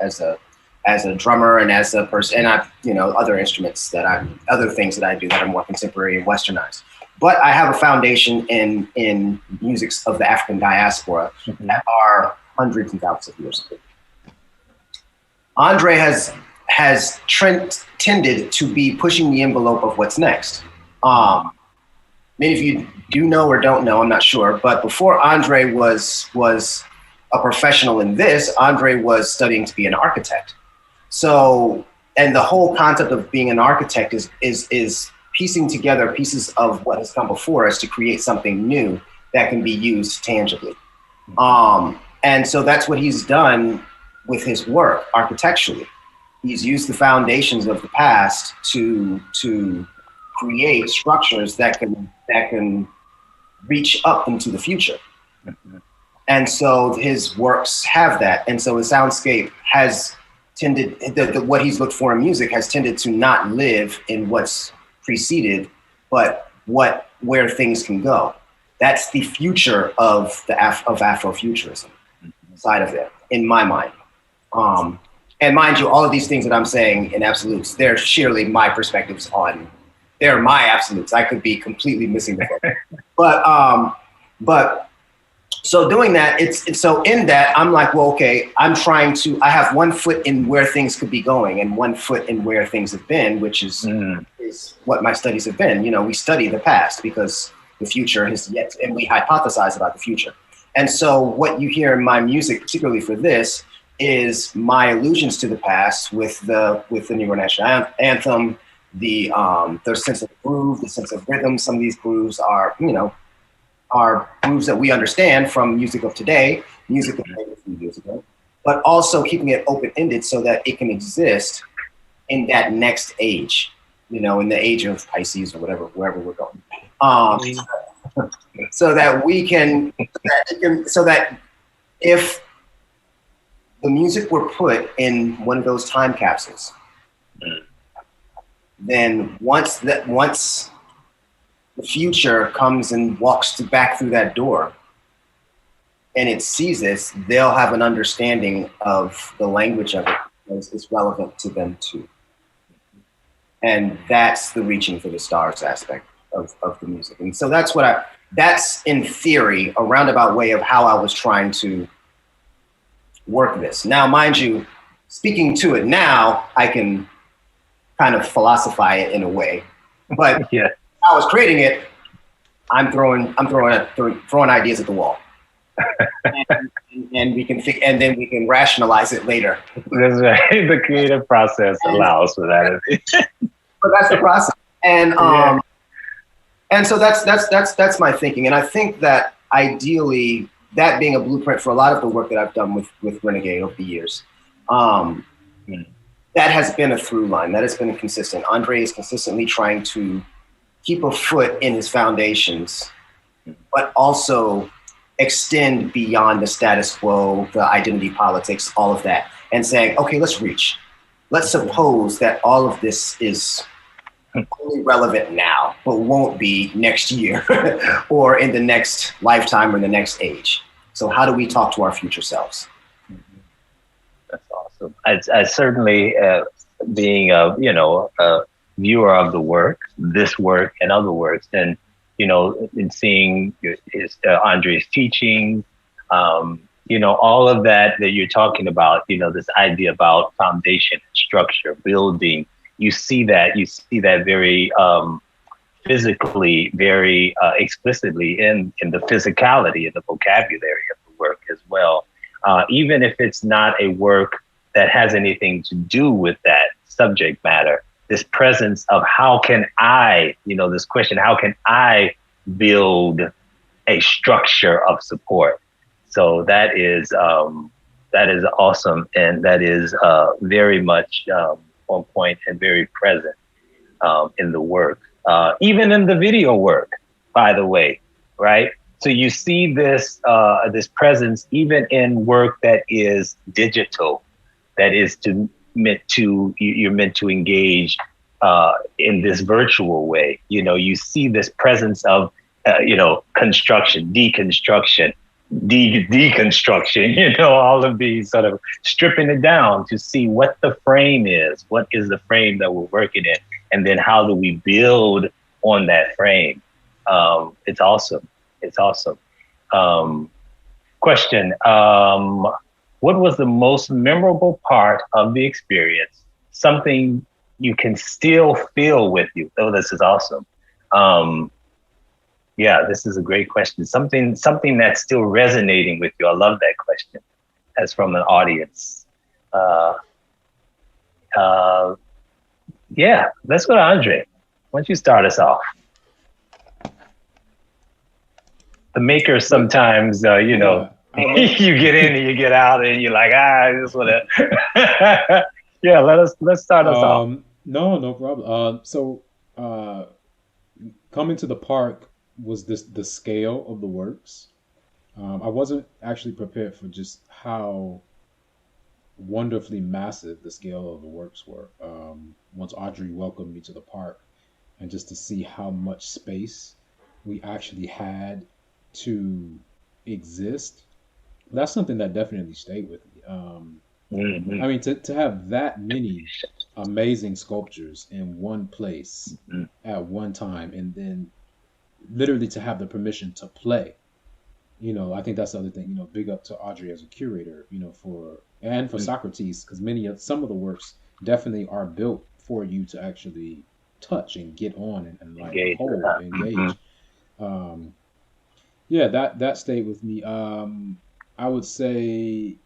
as a drummer and as a person, and other instruments other things that I do that are more contemporary and westernized. But I have a foundation in musics of the African diaspora that are hundreds and thousands of years old. Andre has tended to be pushing the envelope of what's next. Many of you do know or don't know, I'm not sure, but before Andre was a professional in this, Andre was studying to be an architect. So, and the whole concept of being an architect is piecing together pieces of what has come before us to create something new that can be used tangibly. And so that's what he's done with his work architecturally. He's used the foundations of the past to create structures that can reach up into the future. And so his works have that. And so his soundscape has tended, what he's looked for in music has tended to not live in what's preceded, but where things can go. That's the future of Afrofuturism side of it, in my mind. And mind you, all of these things that I'm saying in absolutes, they're sheerly my perspectives on, they're my absolutes. I could be completely missing the book. But so doing that, it's so in that, I'm like, well, okay, I have one foot in where things could be going and one foot in where things have been, which is what my studies have been. We study the past because the future has yet, and we hypothesize about the future. And so what you hear in my music, particularly for this, is my allusions to the past with the Negro National Anthem, the sense of groove, the sense of rhythm. Some of these grooves are grooves that we understand from music of today, music of a few years ago, but also keeping it open-ended so that it can exist in that next age, in the age of Pisces or whatever, wherever we're going. So that if the music were put in one of those time capsules, then once the future comes and walks back through that door and it sees this, they'll have an understanding of the language of it because it's relevant to them too. And that's the reaching for the stars aspect of the music. And so that's what that's in theory a roundabout way of how I was trying to work this. Now, mind you, speaking to it now, I can kind of philosophize it in a way, but Yeah. I was creating it. I'm throwing ideas at the wall, and we can and then we can rationalize it later. That's right. The creative process allows for that. But that's the process, and and so that's my thinking, and I think that ideally, that being a blueprint for a lot of the work that I've done with Renegade over the years, that has been a through line. That has been consistent. André is consistently trying to keep a foot in his foundations, but also extend beyond the status quo, the identity politics, all of that, and saying, okay, let's reach. Let's suppose that all of this is only relevant now, but won't be next year or in the next lifetime or the next age. So how do we talk to our future selves? That's awesome. I certainly, being a viewer of the work, this work and other works, and in seeing Andre's teaching, all of that you're talking about, this idea about foundation, structure, building. You see that very physically, very explicitly in the physicality and the vocabulary of the work as well. Even if it's not a work that has anything to do with that subject matter, this presence of how can I, this question, how can I build a structure of support? So that is awesome. And that is very much on point and very present in the work, even in the video work, by the way, right? So you see this presence even in work that is digital, that is you're meant to engage in this virtual way. You see this presence of construction, deconstruction, deconstruction, all of these sort of stripping it down to see what the frame is, what is the frame that we're working in, and then how do we build on that frame. It's awesome. It's awesome. Question, what was the most memorable part of the experience? Something you can still feel with you. Oh, this is awesome. Yeah, this is a great question. Something that's still resonating with you. I love that question. As from an audience. Yeah, let's go to André. Why don't you start us off? The makers sometimes, you get in and you get out and you're like, I just want to. Yeah, let's start us off. No problem. So coming to the park was the scale of the works. I wasn't actually prepared for just how wonderfully massive the scale of the works were. Once Audrey welcomed me to the park, and just to see how much space we actually had to exist, that's something that definitely stayed with me. I mean, to have that many amazing sculptures in one place at one time, and then literally to have the permission to play. I think that's the other thing. Big up to Audrey as a curator. For Socrates, because some of the works definitely are built for you to actually touch and get on and like engage. Yeah, that stayed with me. I would say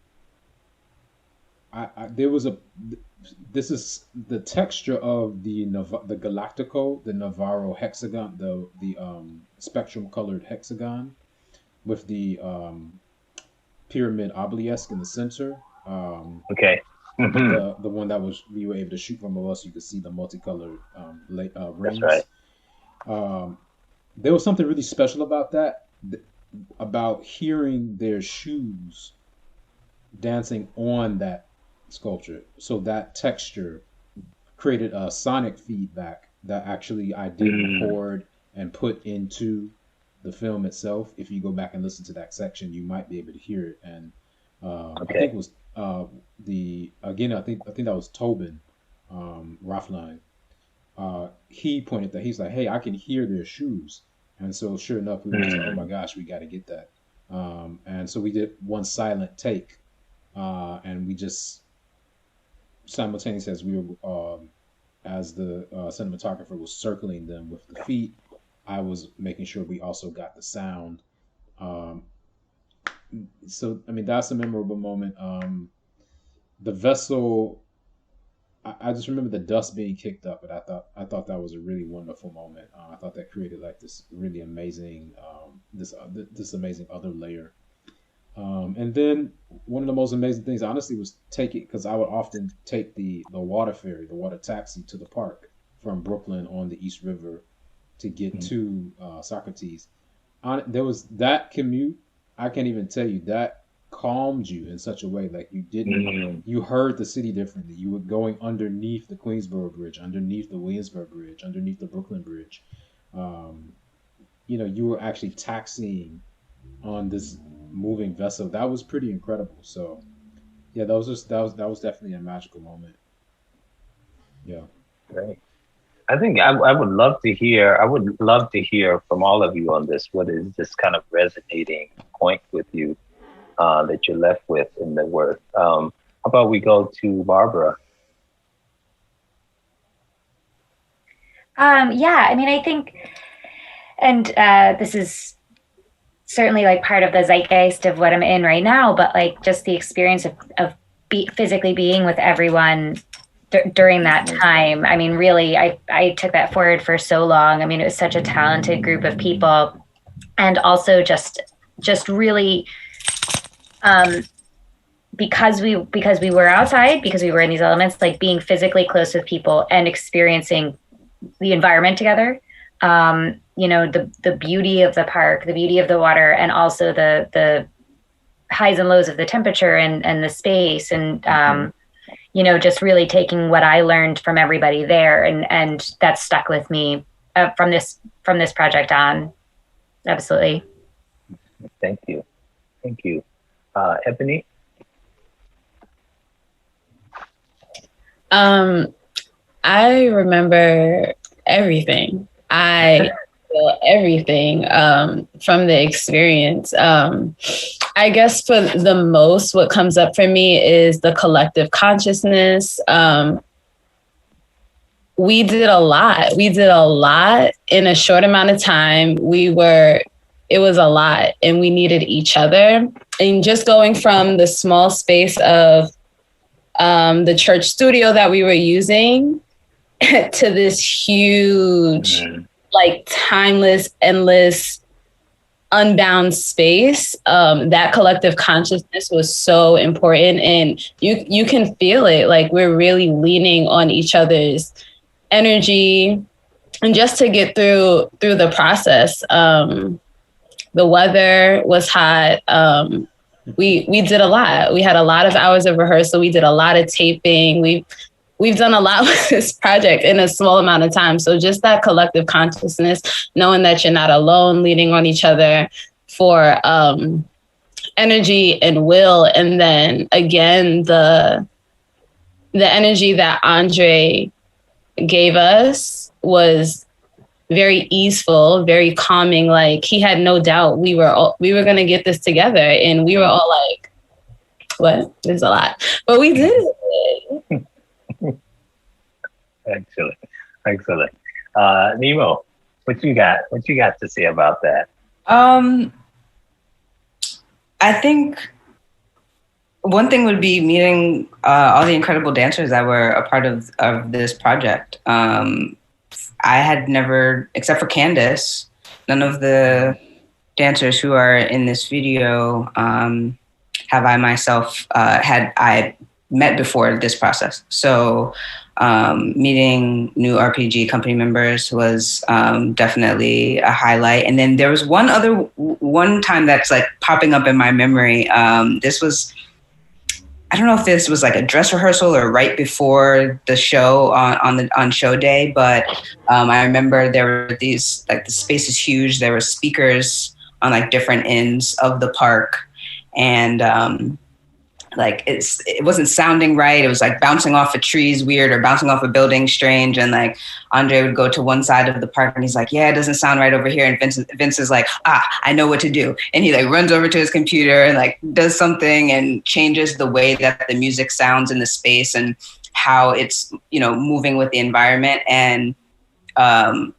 this is the texture of the Galactico, the Navarro hexagon, the spectrum colored hexagon with the pyramid obelisk in the center. Okay. The one that we were able to shoot from above, so you could see the multicolored rings. That's right. There was something really special about that, about hearing their shoes dancing on that sculpture. So that texture created a sonic feedback that actually I did record and put into the film itself. If you go back and listen to that section, you might be able to hear it. And I think it was I think that was Tobin Raffline. He pointed that he's like, hey, I can hear their shoes. And so sure enough, we were just like, oh my gosh, we got to get that. And so we did one silent take, and we just simultaneously as we were, as the cinematographer was circling them with the feet, I was making sure we also got the sound. Um, so I mean, that's a memorable moment. The vessel, I just remember the dust being kicked up, and I thought that was a really wonderful moment. I thought that created like this really amazing this amazing other layer. And then one of the most amazing things, honestly, was taking, because I would often take the water ferry, the water taxi to the park from Brooklyn on the East River to get to Socrates. There was that commute. I can't even tell you, that calmed you in such a way, like you didn't, you heard the city differently. You were going underneath the Queensboro Bridge, underneath the Williamsburg Bridge, underneath the Brooklyn Bridge. You were actually taxiing on this moving vessel. That was pretty incredible. So yeah, that was definitely a magical moment. Yeah. Great. I think I would love to hear from all of you on this. What is this kind of resonating point with you that you're left with in the work? How about we go to Barbara? Yeah, I mean, I think, and this is certainly like part of the zeitgeist of what I'm in right now, but like just the experience of physically being with everyone during that time. I mean, really, I took that forward for so long. I mean, it was such a talented group of people, and also just really, because we were outside, because we were in these elements, like being physically close with people and experiencing the environment together. The beauty of the park, the beauty of the water, and also the highs and lows of the temperature and the space, and just really taking what I learned from everybody there, and that stuck with me from this project on. Absolutely. Thank you. Ebony? I remember everything. I feel everything from the experience. I guess for the most, what comes up for me is the collective consciousness. We did a lot. In a short amount of time. It was a lot, and we needed each other. And just going from the small space of the church studio that we were using to this huge, like timeless, endless, unbound space, that collective consciousness was so important. And you can feel it, like we're really leaning on each other's energy, and just to get through the process. The weather was hot. We did a lot. We had a lot of hours of rehearsal. We did a lot of taping. We've done a lot with this project in a small amount of time. So just that collective consciousness, knowing that you're not alone, leaning on each other for energy and will. And then again, the energy that André gave us was very easeful, very calming. Like he had no doubt we were going to get this together, and we were all like, "What? There's a lot," but we did it. Excellent. Nemo, what you got to say about that? I think one thing would be meeting all the incredible dancers that were a part of this project. I had never, except for Candace, none of the dancers who are in this video have I myself had I met before this process. So meeting new RPG company members was definitely a highlight. And then there was one time that's like popping up in my memory. This was, I don't know if this was like a dress rehearsal or right before the show on show day, but I remember there were these, like the space is huge. There were speakers on like different ends of the park. And like it wasn't sounding right. It was like bouncing off of trees weird or bouncing off a building strange. And like Andre would go to one side of the park and he's like, yeah, it doesn't sound right over here. And Vince is like, I know what to do. And he like runs over to his computer and like does something and changes the way that the music sounds in the space and how it's, you know, moving with the environment. And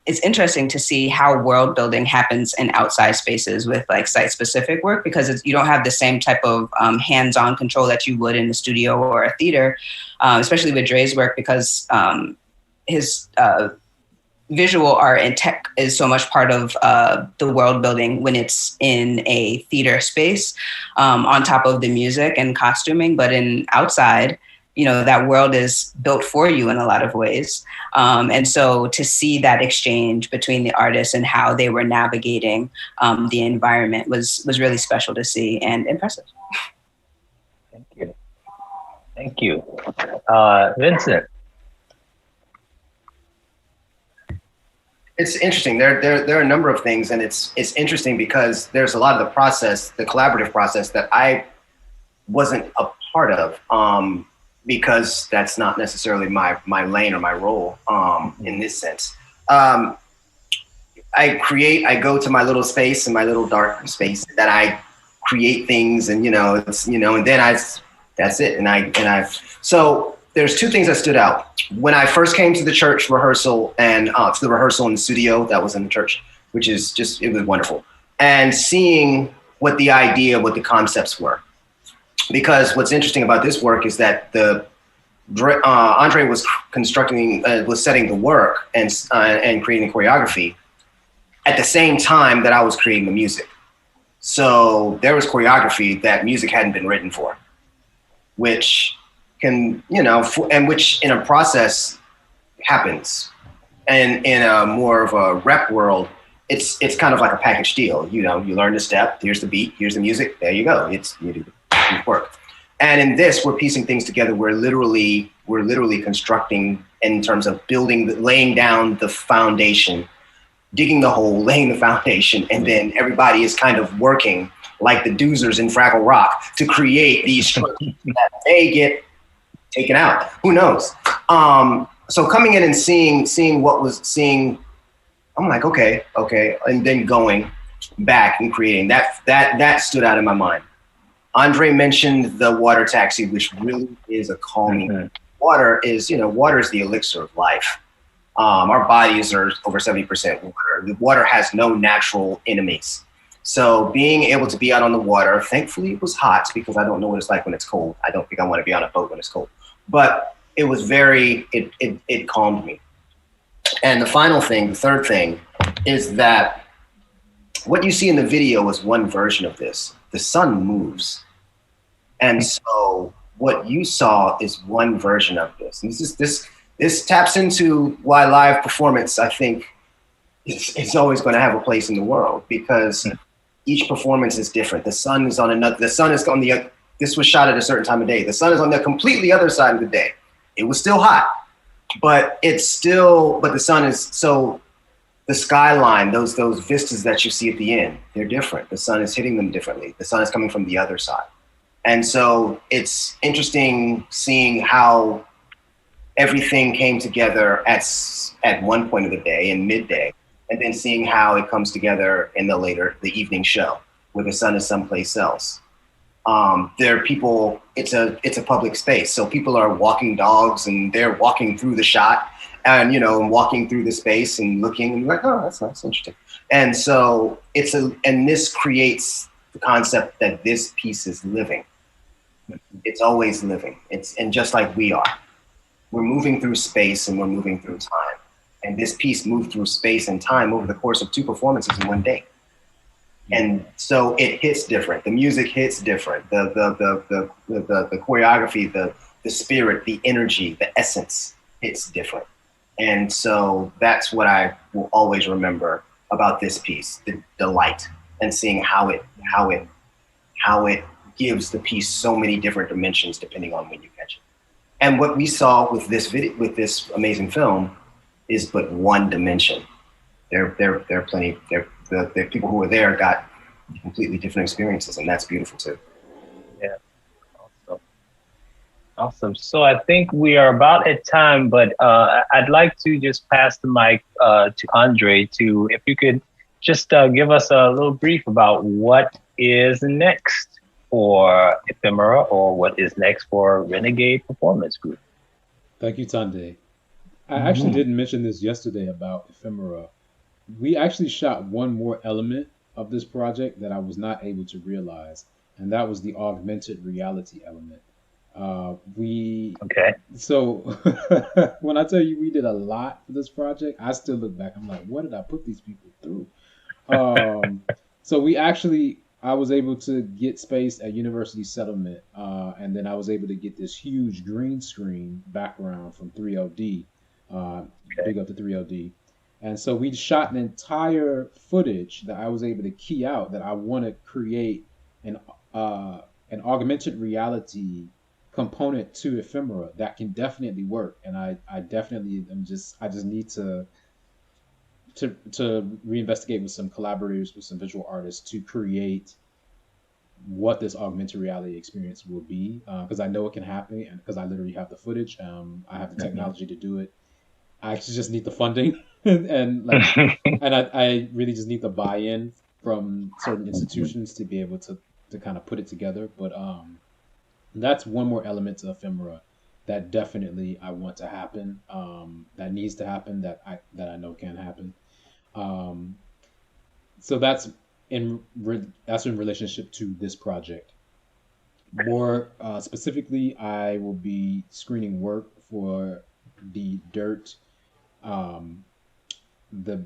it's interesting to see how world building happens in outside spaces with like site specific work, because you don't have the same type of hands-on control that you would in a studio or a theater, especially with Dre's work, because his visual art and tech is so much part of the world building when it's in a theater space, on top of the music and costuming. But in outside, you know, that world is built for you in a lot of ways. And so to see that exchange between the artists and how they were navigating the environment was really special to see and impressive. Thank you. Thank you. Vincent. It's interesting. There are a number of things, and it's interesting because there's a lot of the process, the collaborative process, that I wasn't a part of. Because that's not necessarily my lane or my role in this sense. I go to my little space and my little dark space that I create things, and and then that's it. So there's two things that stood out when I first came to the church rehearsal and to the rehearsal in the studio that was in the church, which is it was wonderful, and seeing what the concepts were. Because what's interesting about this work is that Andre was was setting the work and creating the choreography at the same time that I was creating the music. So there was choreography that music hadn't been written for, which can, and which in a process happens. And in a more of a rep world, it's kind of like a package deal. You learn the step, here's the beat, here's the music, there you go. You do work. And in this, we're piecing things together. We're literally constructing in terms of laying down the foundation, digging the hole, laying the foundation, and then everybody is kind of working like the doozers in Fraggle Rock to create these structures that may get taken out. Who knows? So coming in and seeing, I'm like, okay, and then going back and creating that stood out in my mind. Andre mentioned the water taxi, which really is a calming. Mm-hmm. Water is the elixir of life. Our bodies are over 70% water. The water has no natural enemies. So being able to be out on the water, thankfully it was hot because I don't know what it's like when it's cold. I don't think I want to be on a boat when it's cold. But it was it calmed me. And the third thing, is that what you see in the video is one version of this. The sun moves. And so what you saw is one version of this. And this taps into why live performance, I think, it's always going to have a place in the world, because each performance is different. This was shot at a certain time of day. The sun is on the completely other side of the day. It was still hot, but the sun is, so the skyline, those vistas that you see at the end, they're different. The sun is hitting them differently. The sun is coming from the other side. And so it's interesting seeing how everything came together at one point of the day, in midday, and then seeing how it comes together in the evening show, where the sun is someplace else. There are people, it's a public space. So people are walking dogs and they're walking through the shot and, walking through the space and looking and like, oh, that's interesting. And so and this creates the concept that this piece is living. It's always living. And just like we are, we're moving through space and we're moving through time. And this piece moved through space and time over the course of 2 performances in one day. And so it hits different. The music hits different. The choreography, the spirit, the energy, the essence hits different. And so that's what I will always remember about this piece, the light, and seeing how it gives the piece so many different dimensions depending on when you catch it. And what we saw with this video, with this amazing film, is but one dimension. There are plenty. The people who were there got completely different experiences, and that's beautiful too. Yeah. Awesome. Awesome. So I think we are about at time, but I'd like to just pass the mic to Andre to, if you could just give us a little brief about what is next for Ephemera, or what is next for Renegade Performance Group. Thank you, Tande. I actually didn't mention this yesterday about Ephemera. We actually shot one more element of this project that I was not able to realize, and that was the augmented reality element. Okay. So when I tell you we did a lot for this project, I still look back. I'm like, what did I put these people through? So I was able to get space at University Settlement, and then I was able to get this huge green screen background from 3LD, big up to 3LD. And so we shot an entire footage that I was able to key out that I want to create an augmented reality component to Ephemera that can definitely work. And I definitely I just need to reinvestigate with some collaborators, with some visual artists, to create what this augmented reality experience will be, because I know it can happen, and because I literally have the footage, I have the technology to do it. I actually just need the funding, and I really just need the buy-in from certain institutions to be able to kind of put it together. But that's one more element to Ephemera that definitely I want to happen, that needs to happen, that I know can happen. So that's in relationship to this project. More specifically, I will be screening work for the Dirt, the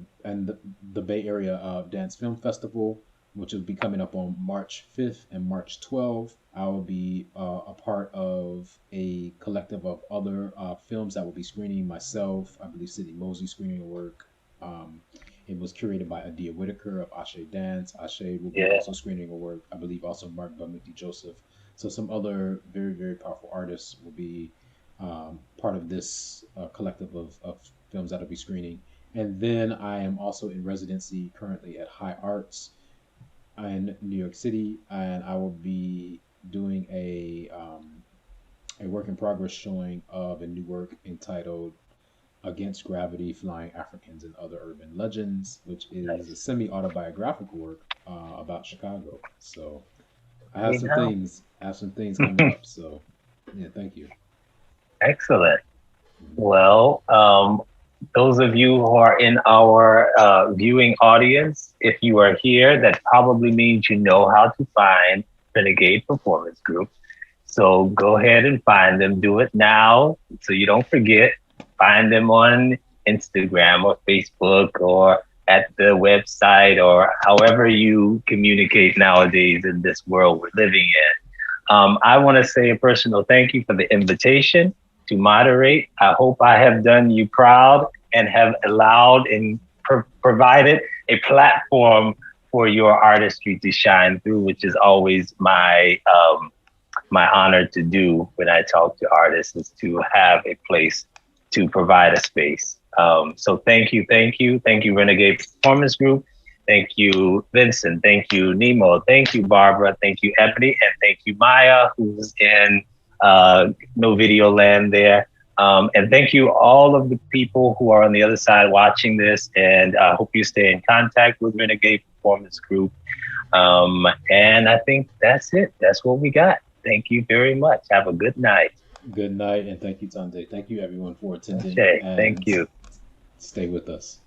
Bay Area Dance Film Festival, which will be coming up on March 5th and March 12th. I will be a part of a collective of other films that will be screening. Myself, I believe Sydney Mosley screening work. It was curated by Adia Whitaker of Ashe Dance. Ashe will be also screening a work. I believe also Mark Bamukti Joseph. So some other very, very powerful artists will be part of this collective of films that will be screening. And then I am also in residency currently at High Arts in New York City, and I will be doing a work in progress showing of a new work entitled Against Gravity, Flying Africans and Other Urban Legends, which is a semi-autobiographical work about Chicago. So I have some things coming up. So yeah, thank you. Excellent. Well, those of you who are in our viewing audience, if you are here, that probably means you know how to find Renegade Performance Group. So go ahead and find them. Do it now so you don't forget. Find them on Instagram or Facebook or at the website or however you communicate nowadays in this world we're living in. I want to say a personal thank you for the invitation to moderate. I hope I have done you proud and have allowed and provided a platform for your artistry to shine through, which is always my honor to do when I talk to artists, is to have a place to provide a space. So thank you, Renegade Performance Group. Thank you, Vincent. Thank you, Nemo. Thank you, Barbara. Thank you, Ebony. And thank you, Maya, who's in no video land there. And thank you all of the people who are on the other side watching this. And I hope you stay in contact with Renegade Performance Group. And I think that's it. That's what we got. Thank you very much. Have a good night. Good night, and thank you, Tande. Thank you, everyone, for attending. Okay, thank you. Stay with us.